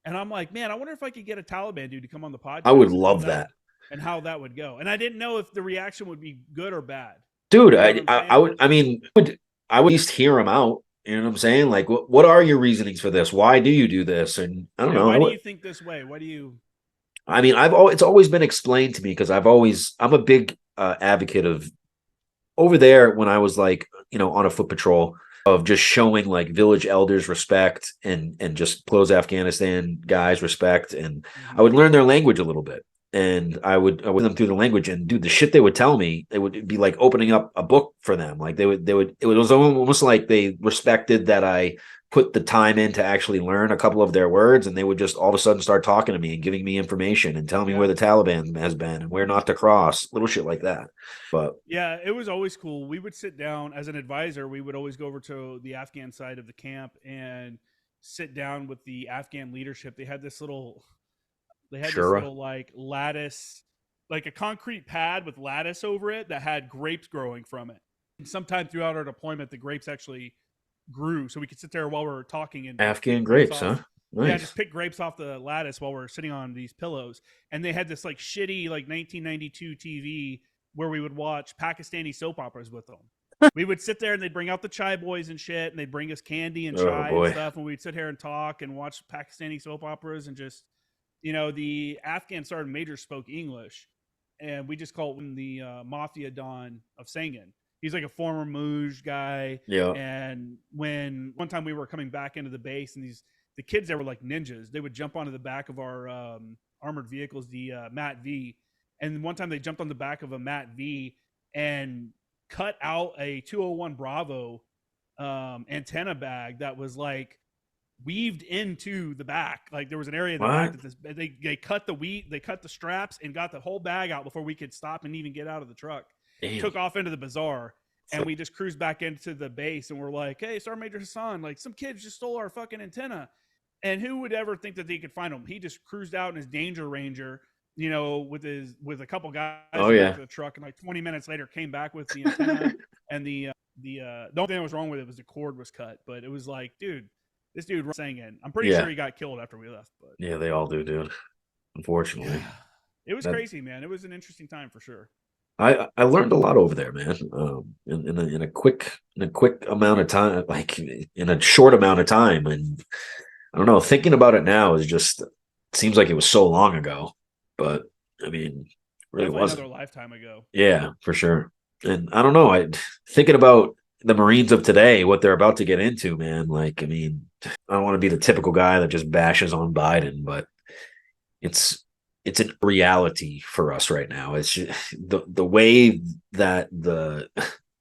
and I'm like, man, I wonder if I could get a Taliban dude to come on the podcast. I would love that. And how that would go. And I didn't know if the reaction would be good or bad. Dude, I would at least hear him out. You know what I'm saying? Like, what are your reasonings for this? Why do you do this? And I don't know. Why do you think this way? Why do you? I mean, it's always been explained to me because I'm a big advocate of over there when I was like, you know, on a foot patrol, of just showing like village elders respect and just close Afghanistan guys respect. And I would learn their language a little bit. And I would them through the language, and dude, the shit they would tell me, it would be like opening up a book for them. Like it was almost like they respected that I put the time in to actually learn a couple of their words, and they would just all of a sudden start talking to me and giving me information and telling me where the Taliban has been and where not to cross, little shit like that. But yeah, it was always cool. We would sit down as an advisor. We would always go over to the Afghan side of the camp and sit down with the Afghan leadership. They had this little like lattice, like a concrete pad with lattice over it that had grapes growing from it. And sometime throughout our deployment, the grapes actually grew, so we could sit there while we were talking and Afghan grapes, huh? Nice. Yeah, just pick grapes off the lattice while we're sitting on these pillows. And they had this like shitty like 1992 TV where we would watch Pakistani soap operas with them. We would sit there and they'd bring out the chai boys and shit, and they'd bring us candy and chai and stuff, and we'd sit here and talk and watch Pakistani soap operas. And just, you know, the Afghan sergeant major spoke English, and we just called him the Mafia Don of Ssgt. He's like a former Muj guy. Yeah. And when one time we were coming back into the base, and the kids that were like ninjas, they would jump onto the back of our armored vehicles, the Mat V. And one time they jumped on the back of a Mat V and cut out a 201 Bravo antenna bag that was like weaved into the back. Like there was an area in the back that they cut they cut the straps and got the whole bag out before we could stop and even get out of the truck. Damn. Took off into the bazaar, and we just cruised back into the base, and we're like, hey, Sergeant Major Hassan, like some kids just stole our fucking antenna. And who would ever think that they could find him? He just cruised out in his Danger Ranger, you know, with a couple guys in the truck, and like 20 minutes later came back with the antenna. And the only thing that was wrong with it was the cord was cut. But it was like, dude, this dude was singing. I'm pretty sure he got killed after we left. But yeah, they all do, dude. Unfortunately, it was crazy, man. It was an interesting time for sure. I learned a lot over there, man. In a quick amount of time, like in a short amount of time, and I don't know. Thinking about it now is just seems like it was so long ago, but I mean, it really wasn't. Another lifetime ago. Yeah, for sure. And I don't know. Thinking about the Marines of today, what they're about to get into, man. Like, I mean, I don't want to be the typical guy that just bashes on Biden, but it's a reality for us right now. It's just, the way that the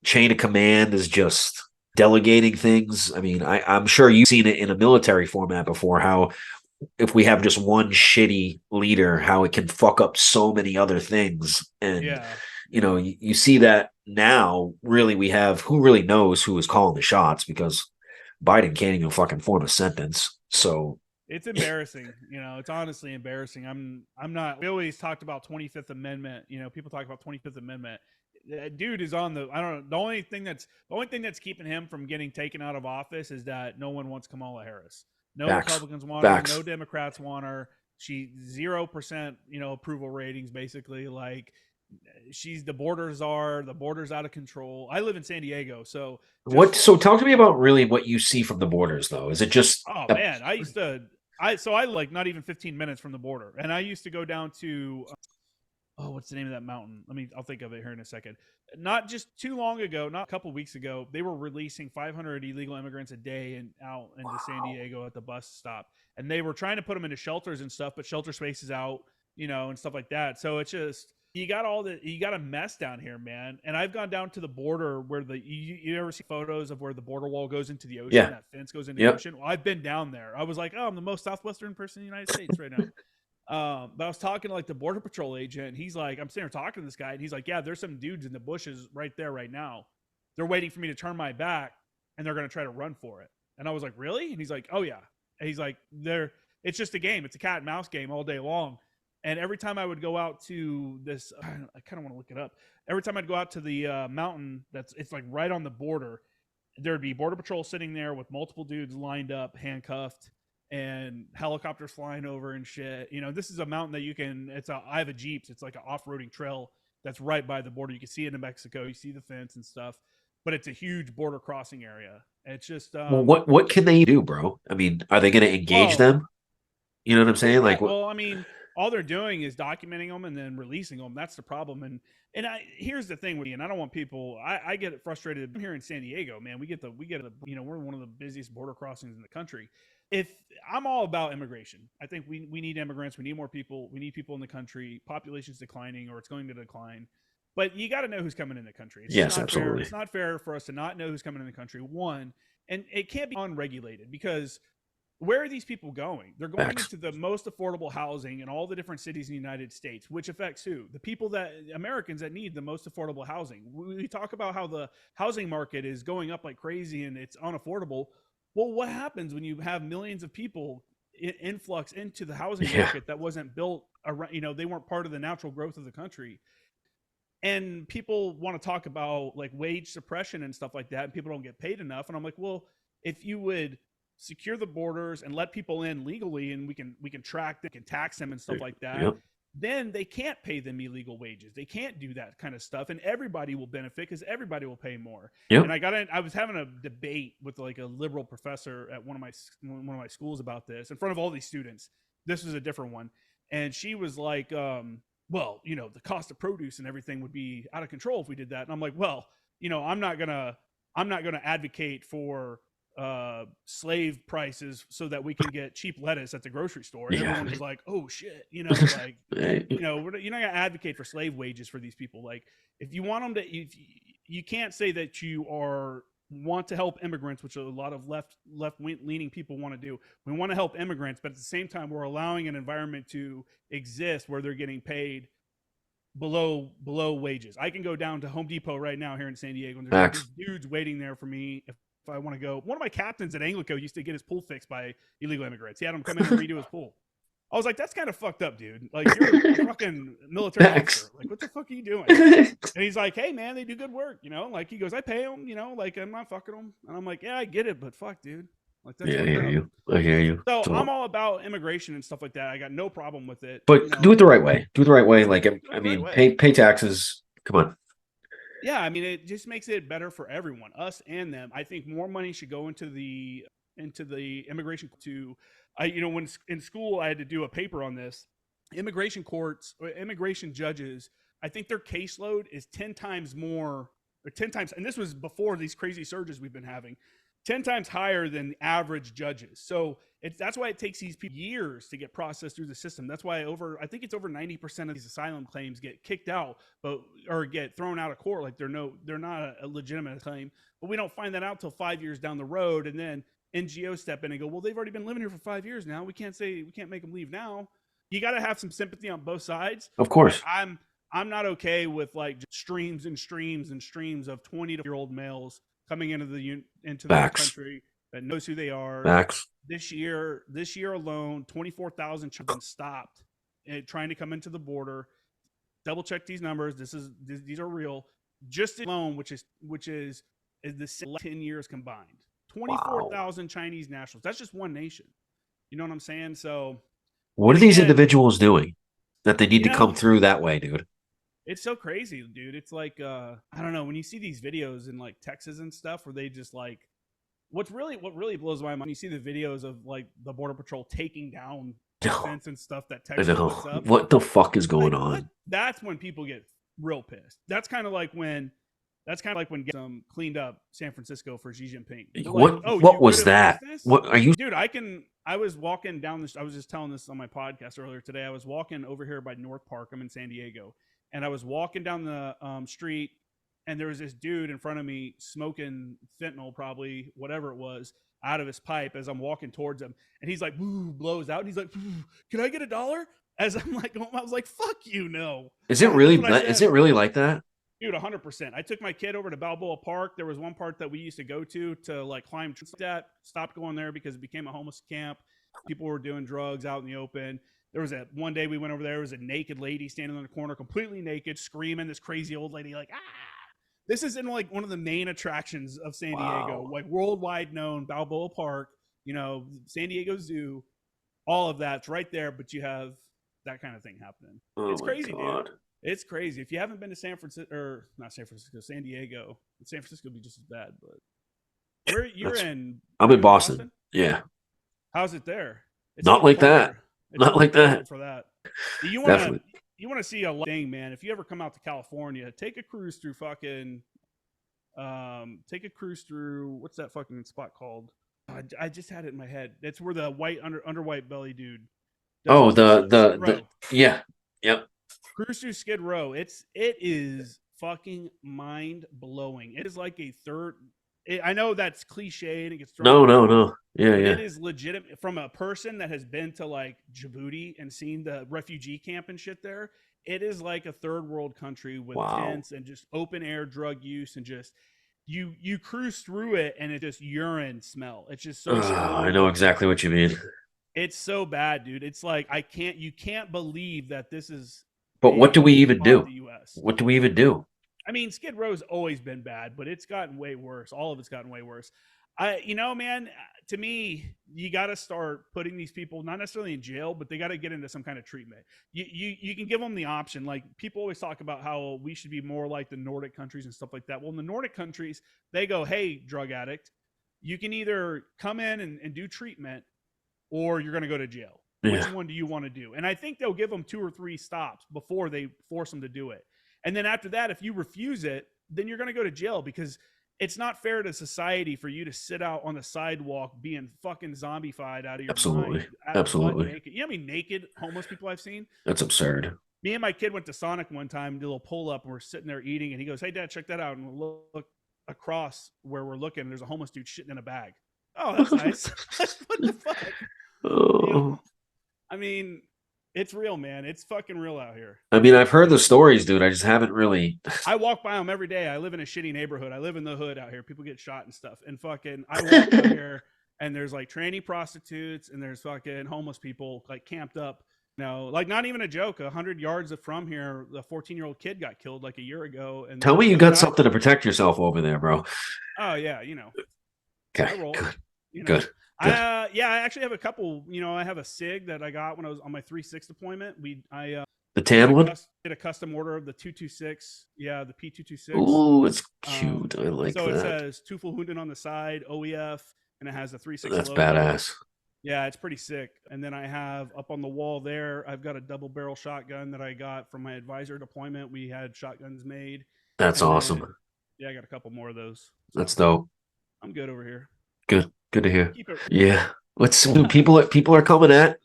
chain of command is just delegating things. I mean, I'm sure you've seen it in a military format before, how if we have just one shitty leader, how it can fuck up so many other things. And, you know, you see that now, really, we have, who really knows who is calling the shots, because Biden can't even fucking form a sentence. So it's embarrassing. You know, it's honestly embarrassing. I'm not, we always talked about 25th Amendment. You know, people talk about 25th Amendment. Dude is on I don't know. The only thing that's keeping him from getting taken out of office is that no one wants Kamala Harris. No Republicans want her. No Democrats want her. She 0%, you know, approval ratings, basically. Like, she's the border czar. The border's out of control. I live in San Diego, so so talk to me about really what you see from the borders, though. Is it just man, I like not even 15 minutes from the border, and I used to go down to what's the name of that mountain? I'll think of it here in a second. Not just too long ago, not a couple weeks ago, they were releasing 500 illegal immigrants a day out into San Diego at the bus stop, and they were trying to put them into shelters and stuff, but shelter space is out, you know, and stuff like that. So it's just, you got a mess down here, man. And I've gone down to the border where you ever see photos of where the border wall goes into the ocean? Yeah. That fence goes into the ocean. Well, I've been down there. I was like, I'm the most southwestern person in the United States right now. But I was talking to like the Border Patrol agent, and he's like, I'm sitting there talking to this guy, and he's like, yeah, there's some dudes in the bushes right there right now. They're waiting for me to turn my back, and they're going to try to run for it. And I was like, really? And he's like, oh yeah. And he's like, it's just a game. It's a cat and mouse game all day long. And every time I would go out to this, I kind of want to look it up. Every time I'd go out to the mountain it's like right on the border, there'd be Border Patrol sitting there with multiple dudes lined up, handcuffed, and helicopters flying over and shit. You know, this is a mountain that I have a Jeep. So it's like an off-roading trail that's right by the border. You can see it in Mexico. You see the fence and stuff, but it's a huge border crossing area. It's just, well, what can they do, bro? I mean, are they going to engage them? You know what I'm saying? Like, well, I mean, all they're doing is documenting them and then releasing them. That's the problem. And here's the thing with me, and I don't want people. I get frustrated. I'm here in San Diego, man. We get we're one of the busiest border crossings in the country. If I'm all about immigration, I think we need immigrants. We need more people. We need people in the country. Population's declining, or it's going to decline. But you got to know who's coming in the country. Yes, absolutely. It's not fair for us to not know who's coming in the country. One, and it can't be unregulated because where are these people going? They're going into the most affordable housing in all the different cities in the United States, which affects who? The people Americans that need the most affordable housing. We talk about how the housing market is going up like crazy and it's unaffordable. Well, what happens when you have millions of people influx into the housing market that wasn't built around, they weren't part of the natural growth of the country? And people want to talk about like wage suppression and stuff like that, and people don't get paid enough. And I'm like, well, if you would secure the borders and let people in legally, and we can track them, can tax them and stuff like that, then they can't pay them illegal wages. They can't do that kind of stuff, and everybody will benefit because everybody will pay more. And I was having a debate with like a liberal professor at one of my schools about this in front of all these students. This was a different one, and she was like, well, the cost of produce and everything would be out of control if we did that. And I'm like, well, I'm not gonna advocate for slave prices so that we can get cheap lettuce at the grocery store. And everyone was like, oh shit, like, you're not gonna advocate for slave wages for these people. Like, if you want them to, you can't say that you want to help immigrants, which a lot of left leaning people want to do. We want to help immigrants, but at the same time, we're allowing an environment to exist where they're getting paid below wages. I can go down to Home Depot right now here in San Diego, and there's dudes waiting there for me if I want to go. One of my captains at Anglico used to get his pool fixed by illegal immigrants. He had them come in and redo his pool. I was like, that's kind of fucked up, dude. Like, you're a fucking military officer. Like, what the fuck are you doing? And he's like, hey, man, they do good work, Like, he goes, I pay them, like, I'm not fucking them. And I'm like, yeah, I get it, but fuck, dude. Like, that's I hear you. So I'm all about immigration and stuff like that. I got no problem with it. But do it the right way. Do it the right way. Like, pay taxes. Come on. Yeah, I mean, it just makes it better for everyone, us and them. I think more money should go into the immigration when in school I had to do a paper on this. Immigration courts or immigration judges, I think their caseload is 10 times more, or 10 times, and this was before these crazy surges we've been having, 10 times higher than average judges. So that's why it takes these people years to get processed through the system. That's why I think it's over 90% of these asylum claims get kicked out, or get thrown out of court. Like they're not a legitimate claim, but we don't find that out till 5 years down the road. And then NGOs step in and go, well, they've already been living here for 5 years now. We can't make them leave now. You got to have some sympathy on both sides. Of course. I'm not okay with like streams and streams and streams of 20-year-old males coming into the country that knows who they are. This year alone, 24,000 children stopped trying to come into the border. Double check these numbers. These are real. Just alone, which is the 10 years combined. 24,000 Chinese nationals. That's just one nation. You know what I'm saying? So what are these individuals doing that they need to come through that way, dude? It's so crazy, dude. It's like, I don't know, when you see these videos in like Texas and stuff where they just like, what really blows my mind, you see the videos of like the Border Patrol taking down fence and stuff that Texas puts up. What the fuck is going on? What? That's when people get real pissed. That's kind of like when getting cleaned up San Francisco for Xi Jinping. What was that? What are you, dude? I was walking down I was just telling this on my podcast earlier today. I was walking over here by North Park. I'm in San Diego, and I was walking down the street, and there was this dude in front of me smoking fentanyl, probably whatever it was, out of his pipe as I'm walking towards him, and he's like, "Woo!" blows out, and he's like, "Can I get $1?" As I'm like, I was like, "Fuck you, no." Is it really? Is it really like that? Dude, 100%. I took my kid over to Balboa Park. There was one part that we used to go to like climb that. Stopped going there because it became a homeless camp. People were doing drugs out in the open. There was one day we went over there was a naked lady standing in the corner, completely naked, screaming. This crazy old lady like, ah! This is in like one of the main attractions of San Diego, like worldwide known Balboa Park, San Diego Zoo, all of that's right there. But you have that kind of thing happening. It's crazy, dude. It's crazy. If you haven't been to San Diego, San Diego would be just as bad. But I'm in Boston. Yeah. How's it there? Not like that. Not like that. For that. You want to Definitely. see a thing, man. If you ever come out to California, take a cruise through what's that fucking spot called? I just had it in my head. It's where the under white belly dude does Oh, his stuff. Skid the Row. yeah. Yep. Cruise through Skid Row. It is fucking mind blowing. It is like a third. I know that's cliche and it gets thrown. No. Yeah, But yeah. it is legitimate from a person that has been to like Djibouti and seen the refugee camp and shit there. It is like a third world country with Wow. tents and just open air drug use and just you cruise through it and it just urine smell. It's just so strong. I know exactly what you mean. It's so bad, dude. It's like you can't believe that this is. But what do we even do? The US. What do we even do? I mean, Skid Row's always been bad, but it's gotten way worse. All of it's gotten way worse. Man, to me, you got to start putting these people not necessarily in jail, but they got to get into some kind of treatment. You can give them the option. Like people always talk about how we should be more like the Nordic countries and stuff like that. Well, in the Nordic countries, they go, "Hey, drug addict, you can either come in and do treatment, or you're going to go to jail. Yeah. Which one do you want to do?" And I think they'll give them 2 or 3 stops before they force them to do it. And then after that, if you refuse it, then you're going to go to jail because it's not fair to society for you to sit out on the sidewalk being fucking zombified out of your Absolutely. mind. Absolutely. Naked. You know how many naked homeless people I've seen? That's absurd. Me and my kid went to Sonic one time, did a little pull up, and we're sitting there eating, and he goes, "Hey, Dad, check that out." And we look across where we're looking, and there's a homeless dude shitting in a bag. Oh, that's nice. What the fuck? Oh. You know? I mean, it's real, man. It's fucking real out here. I mean, I've heard the stories, dude. I just haven't really. I walk by them every day. I live in a shitty neighborhood. I live in the hood out here. People get shot and stuff. And fucking, I walk out here and there's like tranny prostitutes and there's fucking homeless people like camped up. Like not even a joke. 100 yards from here, the 14-year-old kid got killed like a year ago. And Tell me you got something to protect yourself over there, bro. Oh yeah, Okay. I roll. Good. I actually have a couple. I have a SIG that I got when I was on my 3-6 deployment. The tan one? Did a custom order of the 226. Yeah, the P226. Ooh, it's cute. I like that. So it says Tufelhunden on the side, OEF, and it has a 3-6 That's logo. badass. Yeah, it's pretty sick. And then I have up on the wall there, I've got a double barrel shotgun that I got from my advisor deployment. We had shotguns made. That's awesome. Yeah, I got a couple more of those. So that's dope. I'm good over here. Good to hear. Yeah. People are coming at.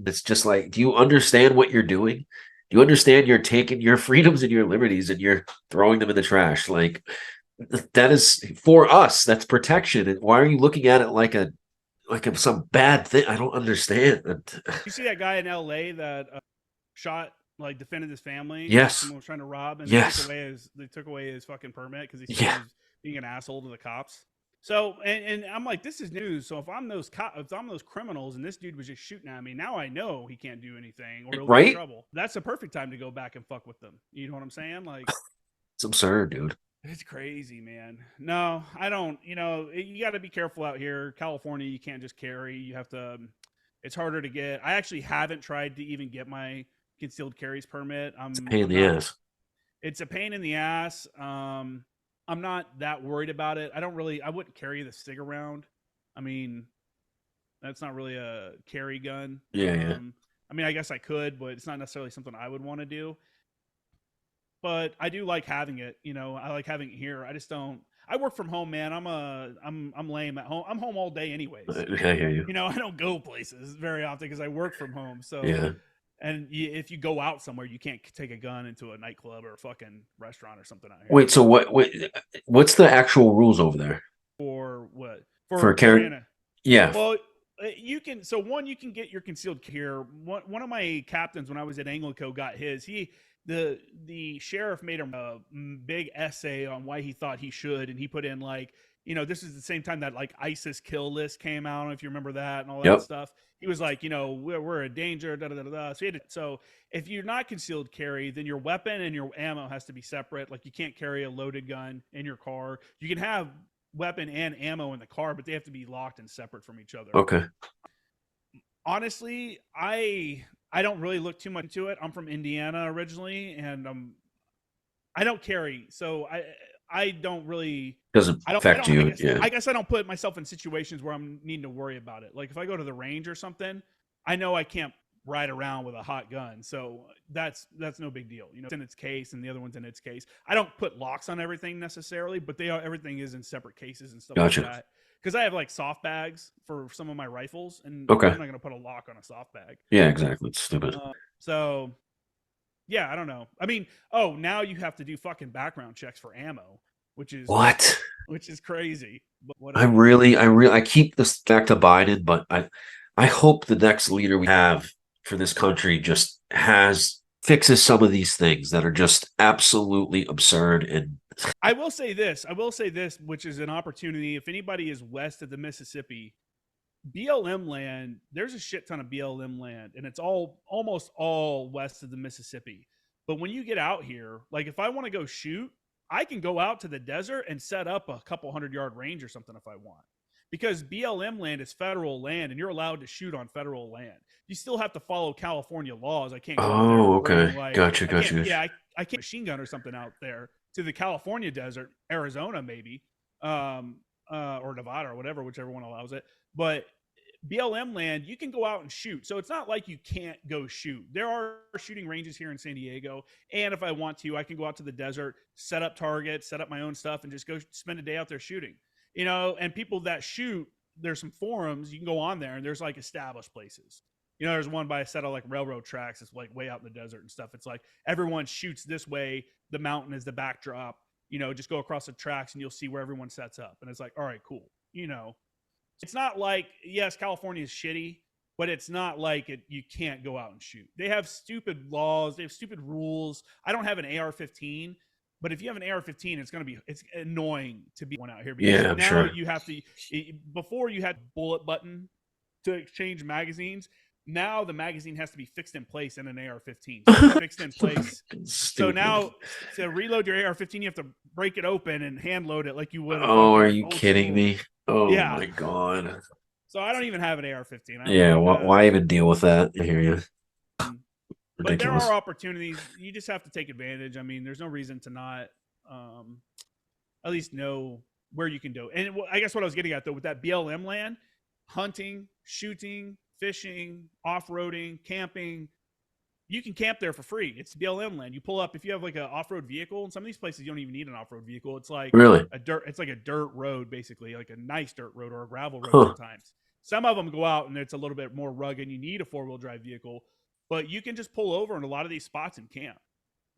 It's just like, do you understand what you're doing? Do you understand you're taking your freedoms and your liberties and you're throwing them in the trash? Like that is for us. That's protection. And why are you looking at it like some bad thing? I don't understand. You see that guy in LA that shot, like defended his family? Yes. Someone was trying to rob, and yes. they took away his fucking permit because he said he was being an asshole to the cops. So, and I'm like, this is news. So if I'm those criminals and this dude was just shooting at me, now I know he can't do anything or he'll get in trouble. That's the perfect time to go back and fuck with them. You know what I'm saying? Like, it's absurd, dude. It's crazy, man. No, I don't. You got to be careful out here. California, you can't just carry. You have to. It's harder to get. I actually haven't tried to even get my concealed carries permit. It's a pain in the ass. It's a pain in the ass. I'm not that worried about it. I wouldn't carry the SIG around. I mean, that's not really a carry gun. Yeah. I mean, I guess I could, but it's not necessarily something I would want to do. But I do like having it. I like having it here. I just don't. I work from home, man. I'm lame at home. I'm home all day anyways. I hear you. I don't go places very often because I work from home. So yeah. And if you go out somewhere, you can't take a gun into a nightclub or a fucking restaurant or something out here. Wait, so what's the actual rules over there? For what? For carrying? Yeah. Well, you can get your concealed carry. One of my captains when I was at Anglico got his. The sheriff made him a big essay on why he thought he should, and he put in like, this is the same time that like ISIS kill list came out. I don't know if you remember that and all that stuff. He was like, we're a danger, da da da da. So if you're not concealed carry, then your weapon and your ammo has to be separate. Like you can't carry a loaded gun in your car. You can have weapon and ammo in the car, but they have to be locked and separate from each other. Okay. Honestly, I don't really look too much into it. I'm from Indiana originally, and I don't carry, so I don't really doesn't affect you. I guess I don't put myself in situations where I'm needing to worry about it. Like if I go to the range or something, I know I can't ride around with a hot gun. So that's no big deal. You know, it's in its case and the other one's in its case. I don't put locks on everything necessarily, but everything is in separate cases and stuff Gotcha. like that. Because I have like soft bags for some of my rifles, and Okay. I'm not going to put a lock on a soft bag. Yeah, exactly. It's stupid. So, yeah, I don't know. I mean, now you have to do fucking background checks for ammo, which is What? which is crazy. But I keep this back to Biden, but I hope the next leader we have for this country just fixes some of these things that are just absolutely absurd. And I will say this, which is an opportunity. If anybody is west of the Mississippi, BLM land, there's a shit ton of BLM land, and it's almost all west of the Mississippi. But when you get out here, like if I want to go shoot, I can go out to the desert and set up a couple 100-yard range or something if I want. Because BLM land is federal land, and you're allowed to shoot on federal land. You still have to follow California laws. I can't go out there okay. like, Gotcha. Yeah, I can't machine gun or something out there to the California desert, Arizona maybe, or Nevada or whatever, whichever one allows it. But BLM land, you can go out and shoot. So it's not like you can't go shoot. There are shooting ranges here in San Diego. And if I want to, I can go out to the desert, set up targets, set up my own stuff, and just go spend a day out there shooting. You know, and people that shoot, there's some forums, you can go on there, and there's like established places. You know, there's one by a set of like railroad tracks. It's like way out in the desert and stuff. It's like everyone shoots this way. The mountain is the backdrop. You know, just go across the tracks and you'll see where everyone sets up. And it's like, all right, cool. You know, it's not like, yes, California is shitty, but it's not like you can't go out and shoot. They have stupid laws. They have stupid rules. I don't have an AR-15, but if you have an AR-15, it's annoying to be one out here. Because I'm now sure. you have to, before you had bullet button to exchange magazines. Now the magazine has to be fixed in place in an AR-15. So fixed in place. So now to reload your AR-15, you have to break it open and hand load it like you would. Oh, are you kidding me? Oh yeah. My God. So I don't even have an AR-15. Yeah, why even deal with that? I hear you. Ridiculous. But there are opportunities. You just have to take advantage. I mean, there's no reason to not at least know where you can do. And I guess what I was getting at, though, with that BLM land, hunting, shooting, fishing, off-roading, camping, you can camp there for free. It's BLM land. You pull up if you have like an off-road vehicle. In some of these places, you don't even need an off-road vehicle. It's like it's like a dirt road, basically, like a nice dirt road or a gravel road sometimes. Some of them go out and it's a little bit more rugged and you need a four-wheel drive vehicle, but you can just pull over in a lot of these spots and camp.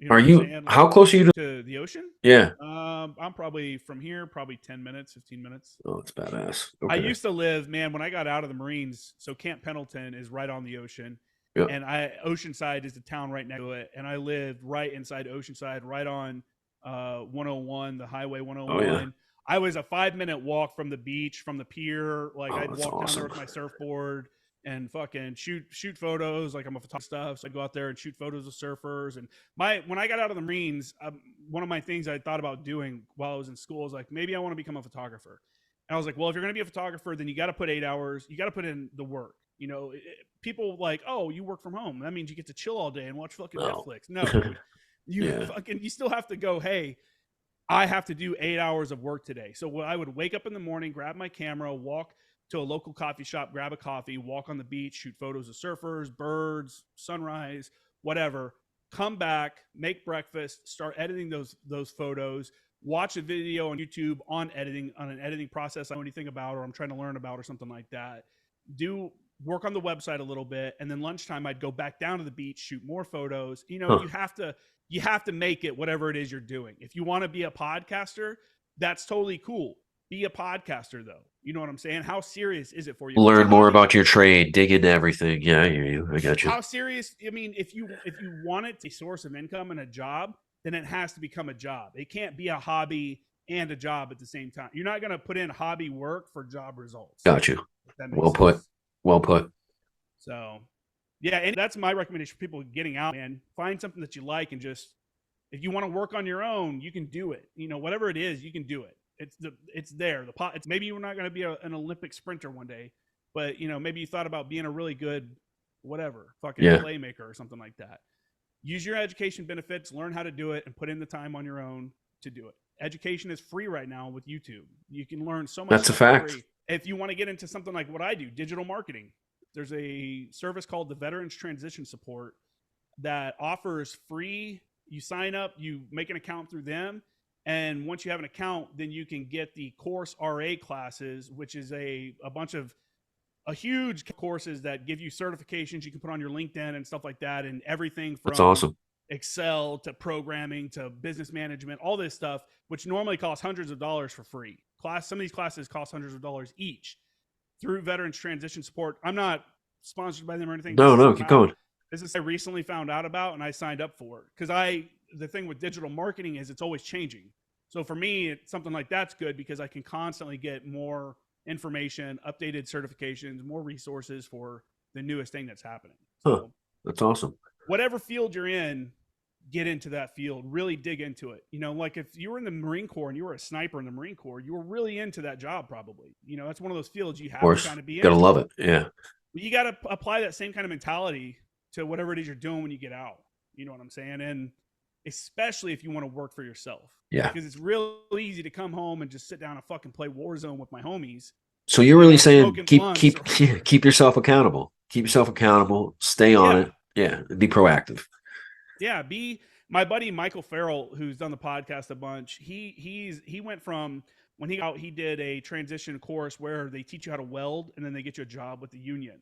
You know how close are you to the ocean? Yeah. I'm probably from here, 10 minutes, 15 minutes. Oh, it's badass. Okay. I used to live, man, when I got out of the Marines. So Camp Pendleton is right on the ocean. Yep. And Oceanside is the town right next to it. And I lived right inside Oceanside, right on 101, the highway 101. Oh, yeah. I was a 5-minute walk from the beach, from the pier. Like I'd walk down there with my surfboard and fucking shoot photos. Like I'm a photographer, so I'd go out there and shoot photos of surfers. And when I got out of the Marines, one of my things I thought about doing while I was in school was like, maybe I want to become a photographer. And I was like, well, if you're going to be a photographer, then you got to put 8 hours. You got to put in the work. You know, people like, oh, you work from home. That means you get to chill all day and watch fucking Netflix. No, you still have to go, hey, I have to do 8 hours of work today. So I would wake up in the morning, grab my camera, walk to a local coffee shop, grab a coffee, walk on the beach, shoot photos of surfers, birds, sunrise, whatever, come back, make breakfast, start editing those photos, watch a video on YouTube on an editing process I don't know anything about or I'm trying to learn about or something like that. Work on the website a little bit, and then lunchtime I'd go back down to the beach, shoot more photos. You know, you have to make it whatever it is you're doing. If you want to be a podcaster, that's totally cool. Be a podcaster, though. You know what I'm saying? How serious is it for you? Learn more about your trade, dig into everything. Yeah, I hear you. I got you. How serious? I mean, if you want it to be a source of income and a job, then it has to become a job. It can't be a hobby and a job at the same time. You're not going to put in hobby work for job results. Got you. Well put. Well put. So, yeah, and that's my recommendation for people getting out, man. Find something that you like and just, if you want to work on your own, you can do it. You know, whatever it is, you can do it. It's there. It's maybe you're not going to be an Olympic sprinter one day, but you know, maybe you thought about being a really good, playmaker or something like that. Use your education benefits, learn how to do it, and put in the time on your own to do it. Education is free right now with YouTube. You can learn so much. That's a fact. Free. If you want to get into something like what I do, digital marketing, there's a service called the Veterans Transition Support that offers free. You sign up, you make an account through them, and once you have an account, then you can get the course RA classes, which is a bunch of a huge courses that give you certifications you can put on your LinkedIn and stuff like that, and everything from That's awesome. Excel to programming to business management, all this stuff, which normally costs hundreds of dollars for free. Some of these classes cost hundreds of dollars each through Veterans Transition Support. I'm not sponsored by them or anything. No, keep going. This is I recently found out about and I signed up for it because the thing with digital marketing is it's always changing. So for me, something like that's good because I can constantly get more information, updated certifications, more resources for the newest thing that's happening. So that's awesome. Whatever field you're in, get into that field, really dig into it. Like if you were in the Marine Corps and you were a sniper in the Marine Corps, you were really into that job probably. That's one of those fields you have to kind of be in. Gotta love it. Yeah. You got to apply that same kind of mentality to whatever it is you're doing when you get out. You know what I'm saying? And especially if you want to work for yourself. Yeah. Because it's real easy to come home and just sit down and fucking play Warzone with my homies. So you're really saying keep yourself accountable. Keep yourself accountable. Stay on it. Yeah. Be proactive. Yeah. My buddy Michael Farrell, who's done the podcast a bunch. He went from when he got out, he did a transition course where they teach you how to weld and then they get you a job with the union.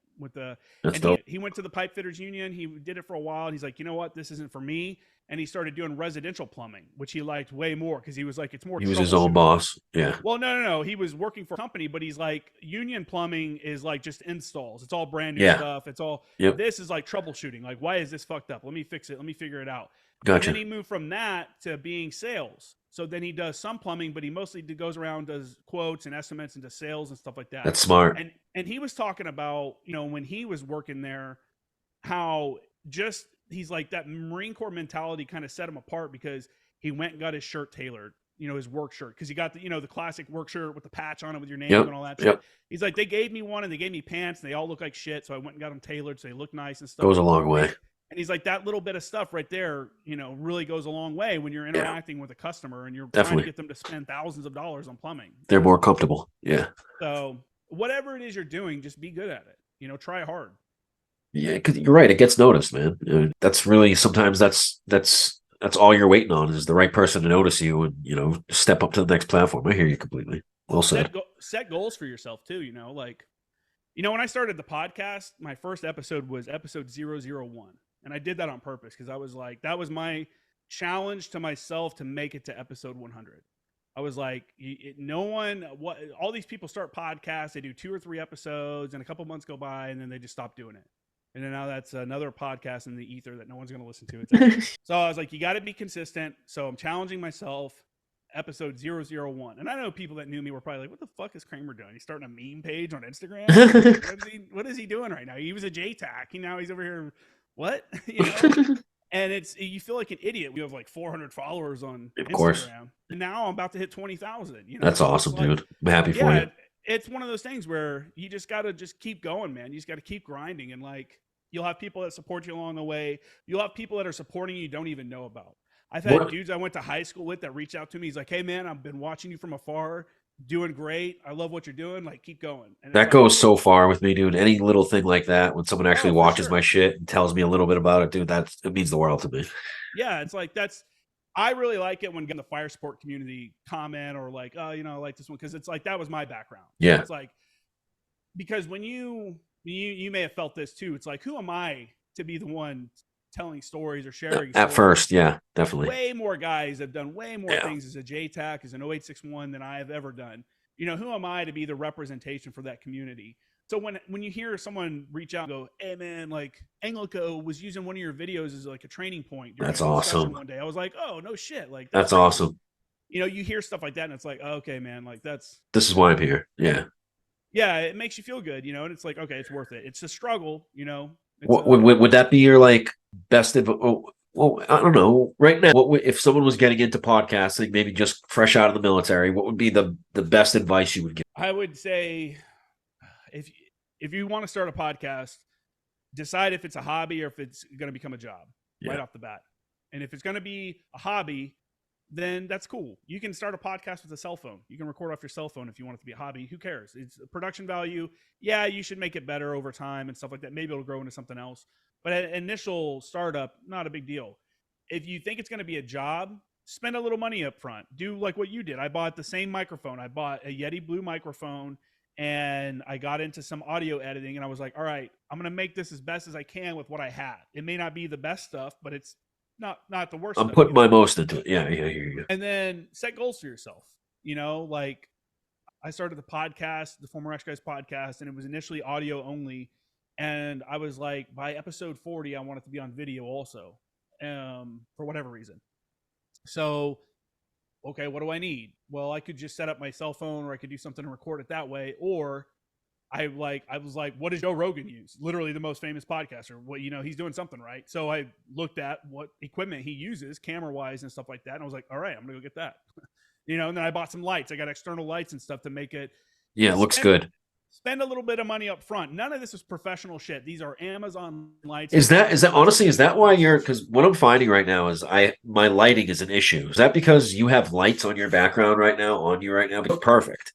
That's dope. He went to the pipe fitters union. He did it for a while. And he's like, you know what? This isn't for me. And he started doing residential plumbing, which he liked way more because he was like, it's more. He was his own boss. Yeah. Well, no. He was working for a company, but he's like, union plumbing is like just installs. It's all brand new stuff. It's all. Yep. This is like troubleshooting. Like, why is this fucked up? Let me fix it. Let me figure it out. Gotcha. And then he moved from that to being sales. So then he does some plumbing, but he mostly goes around, does quotes and estimates into sales and stuff like that. That's smart. And he was talking about, when he was working there, how he's like that Marine Corps mentality kind of set him apart because he went and got his shirt tailored, his work shirt. Cause he got the classic work shirt with the patch on it with your name and all that shit. He's like, they gave me one and they gave me pants and they all look like shit. So I went and got them tailored. So they look nice and stuff. Goes a long way. And he's like, that little bit of stuff right there, really goes a long way when you're interacting with a customer and you're trying to get them to spend thousands of dollars on plumbing. They're more comfortable. Yeah. So whatever it is you're doing, just be good at it. Try hard. Yeah, because you're right. It gets noticed, man. That's really sometimes that's all you're waiting on is the right person to notice you and step up to the next platform. I hear you completely. Well said. Set goals for yourself too. When I started the podcast, my first episode was episode 001. And I did that on purpose because I was like, that was my challenge to myself to make it to episode 100. I was like, all these people start podcasts, they do 2 or 3 episodes and a couple months go by and then they just stop doing it. And then now that's another podcast in the ether that no one's going to listen to. So I was like, you got to be consistent. So I'm challenging myself. Episode 001. And I know people that knew me were probably like, what the fuck is Cramer doing? He's starting a meme page on Instagram? What is he doing right now? He was a JTAC. Now he's over here. What? And you feel like an idiot. We have like 400 followers on Instagram. Course. And now I'm about to hit 20,000. That's awesome, dude. I'm happy for you. It's one of those things where you just got to keep going, man. You just got to keep grinding. And you'll have people that support you along the way. You'll have people that are supporting you don't even know about. I've had dudes I went to high school with that reach out to me. He's like, hey, man, I've been watching you from afar. Doing great. I love what you're doing. Like, keep going. And that goes so far with me, dude. Any little thing like that, when someone actually watches my shit and tells me a little bit about it, dude, it means the world to me. Yeah, it's like I really like it when the fire support community comment or like, oh, I like this one because it's like that was my background. Yeah, it's like because when you may have felt this too. It's like, who am I to be the one telling stories or sharing at stories? First, yeah, definitely. Way more guys have done way more things as a JTAC, as an 0861 than I have ever done. Who am I to be the representation for that community? So when you hear someone reach out and go, hey man, like Anglico was using one of your videos as like a training point. That's awesome. One day I was like, oh no shit. Like that's awesome. You hear stuff like that and it's like, oh, okay, man, like this is why I'm here. Yeah. Yeah. It makes you feel good, and it's like, okay, it's worth it. It's a struggle, What would that be your like best advice? Well, I don't know. Right now, if someone was getting into podcasting, maybe just fresh out of the military, what would be the best advice you would give? I would say, if you want to start a podcast, decide if it's a hobby or if it's going to become a job right off the bat. And if it's going to be a hobby, then that's cool. You can start a podcast with a cell phone. You can record off your cell phone if you want it to be a hobby. Who cares? It's production value. Yeah, you should make it better over time and stuff like that. Maybe it'll grow into something else. But at initial startup, not a big deal. If you think it's going to be a job, spend a little money up front. Do like what you did. I bought the same microphone. I bought a Yeti Blue microphone, and I got into some audio editing, and I was like, all right, I'm going to make this as best as I can with what I had. It may not be the best stuff, but it's not the worst. I'm putting my most into it. Yeah, I hear you. And then set goals for yourself. Like I started the podcast, the Former Action Guys podcast, and it was initially audio only. And I was like, by episode 40, I want it to be on video also, for whatever reason. So, okay, what do I need? Well, I could just set up my cell phone, or I could do something and record it that way. Or I was like, what does Joe Rogan use? Literally the most famous podcaster. What, he's doing something right. So I looked at what equipment he uses, camera wise and stuff like that. And I was like, all right, I'm going to go get that. And then I bought some lights. I got external lights and stuff to make it. Yeah, it looks good. Spend a little bit of money up front. None of this is professional shit. These are Amazon lights. Is that honestly, is that why because what I'm finding right now is my lighting is an issue. Is that because you have lights on your background right now, on you right now? But perfect.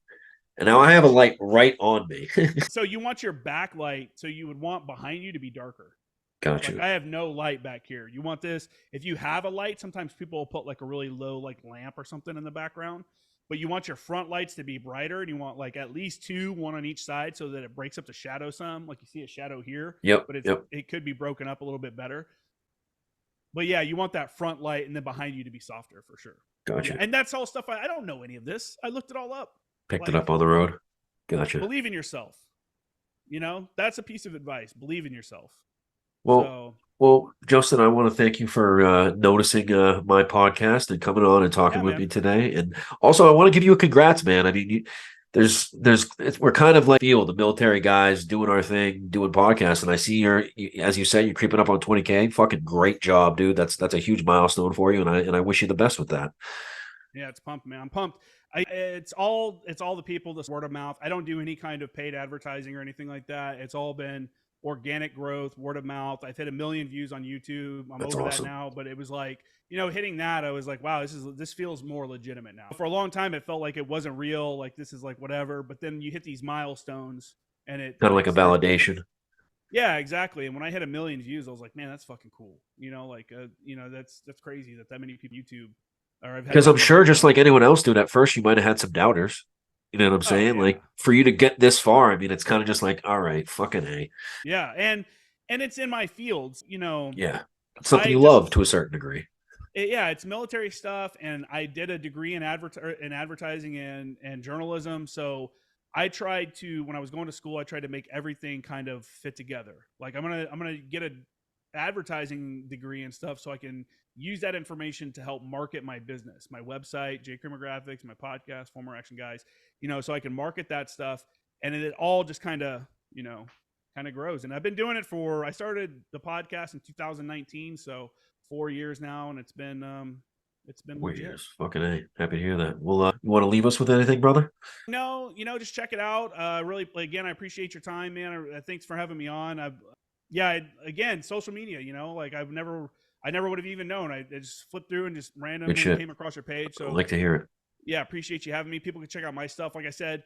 And now I have a light right on me. So you want your backlight, so you would want behind you to be darker. Gotcha. Like I have no light back here. You want this. If you have a light, sometimes people will put like a really low like lamp or something in the background. But you want your front lights to be brighter, and you want like at least two, one on each side, so that it breaks up the shadow some. Like you see a shadow here. Yep. But it could be broken up a little bit better. But yeah, you want that front light and then behind you to be softer for sure. Gotcha. Yeah, and that's all stuff I don't know any of this. I looked it all up. Picked it up on the road. Gotcha. Believe in yourself. That's a piece of advice. Believe in yourself. Well, Justin, I want to thank you for noticing my podcast and coming on and talking with me today. And also, I want to give you a congrats, man. I mean, we're kind of like the military guys doing our thing, doing podcasts. And I see as you said, you're creeping up on 20K. Fucking great job, dude. That's a huge milestone for you. And I wish you the best with that. Yeah, it's pumped, man. I'm pumped. It's all the people, this word of mouth. I don't do any kind of paid advertising or anything like that. It's all been organic growth, word of mouth. I've hit 1 million views on YouTube. I'm over that now, but it was like, hitting that, I was like, wow, this feels more legitimate now. For a long time, it felt like it wasn't real. Like this is like whatever. But then you hit these milestones, and it kind of like a validation. Yeah, exactly. And when I hit 1 million views, I was like, man, that's fucking cool. That's crazy that many people YouTube. Because I'm sure, just like anyone else, dude, at first you might have had some doubters. You know what I'm saying? Yeah. Like for you to get this far, I mean, it's kind of just like, all right, fucking A. Yeah, and it's in my fields, Yeah, it's something you love to a certain degree. It's military stuff, and I did a degree in advertising and journalism. So I tried to, when I was going to school, I tried to make everything kind of fit together. Like I'm gonna get an advertising degree and stuff, so I can use that information to help market my business, my website, J Cramer Graphics, my podcast, Former Action Guys, so I can market that stuff. And it all just kind of grows. And I've been doing it I started the podcast in 2019. So 4 years now. And it's been 4 years. Fucking A. Happy to hear that. Well, you want to leave us with anything, brother? No, just check it out. Really, again, I appreciate your time, man. Thanks for having me on. Again, social media, like I never would have even known. I just flipped through and just randomly came across your page. So I'd like to hear it. Yeah, appreciate you having me. People can check out my stuff. Like I said,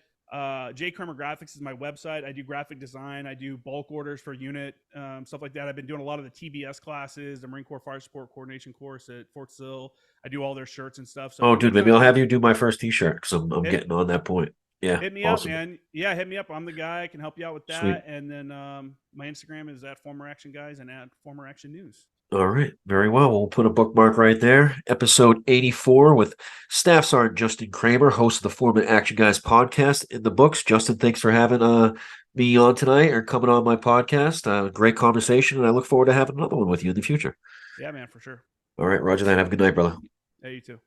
J Cramer Graphics is my website. I do graphic design. I do bulk orders for unit, stuff like that. I've been doing a lot of the TBS classes, the Marine Corps Fire Support Coordination course at Fort Sill. I do all their shirts and stuff. So dude, maybe I'll have you do my first t-shirt because I'm getting on that point. Yeah, hit me up, man. Yeah, hit me up. I'm the guy. I can help you out with that. Sweet. And then my Instagram is at Former Action Guys and at Former Action News. All right. Very well. We'll put a bookmark right there. Episode 84 with Staff Sergeant Justin Cramer, host of the Former Action Guys podcast in the books. Justin, thanks for having me on tonight or coming on my podcast. Great conversation, and I look forward to having another one with you in the future. Yeah, man, for sure. All right. Roger that. Have a good night, brother. Yeah, you too.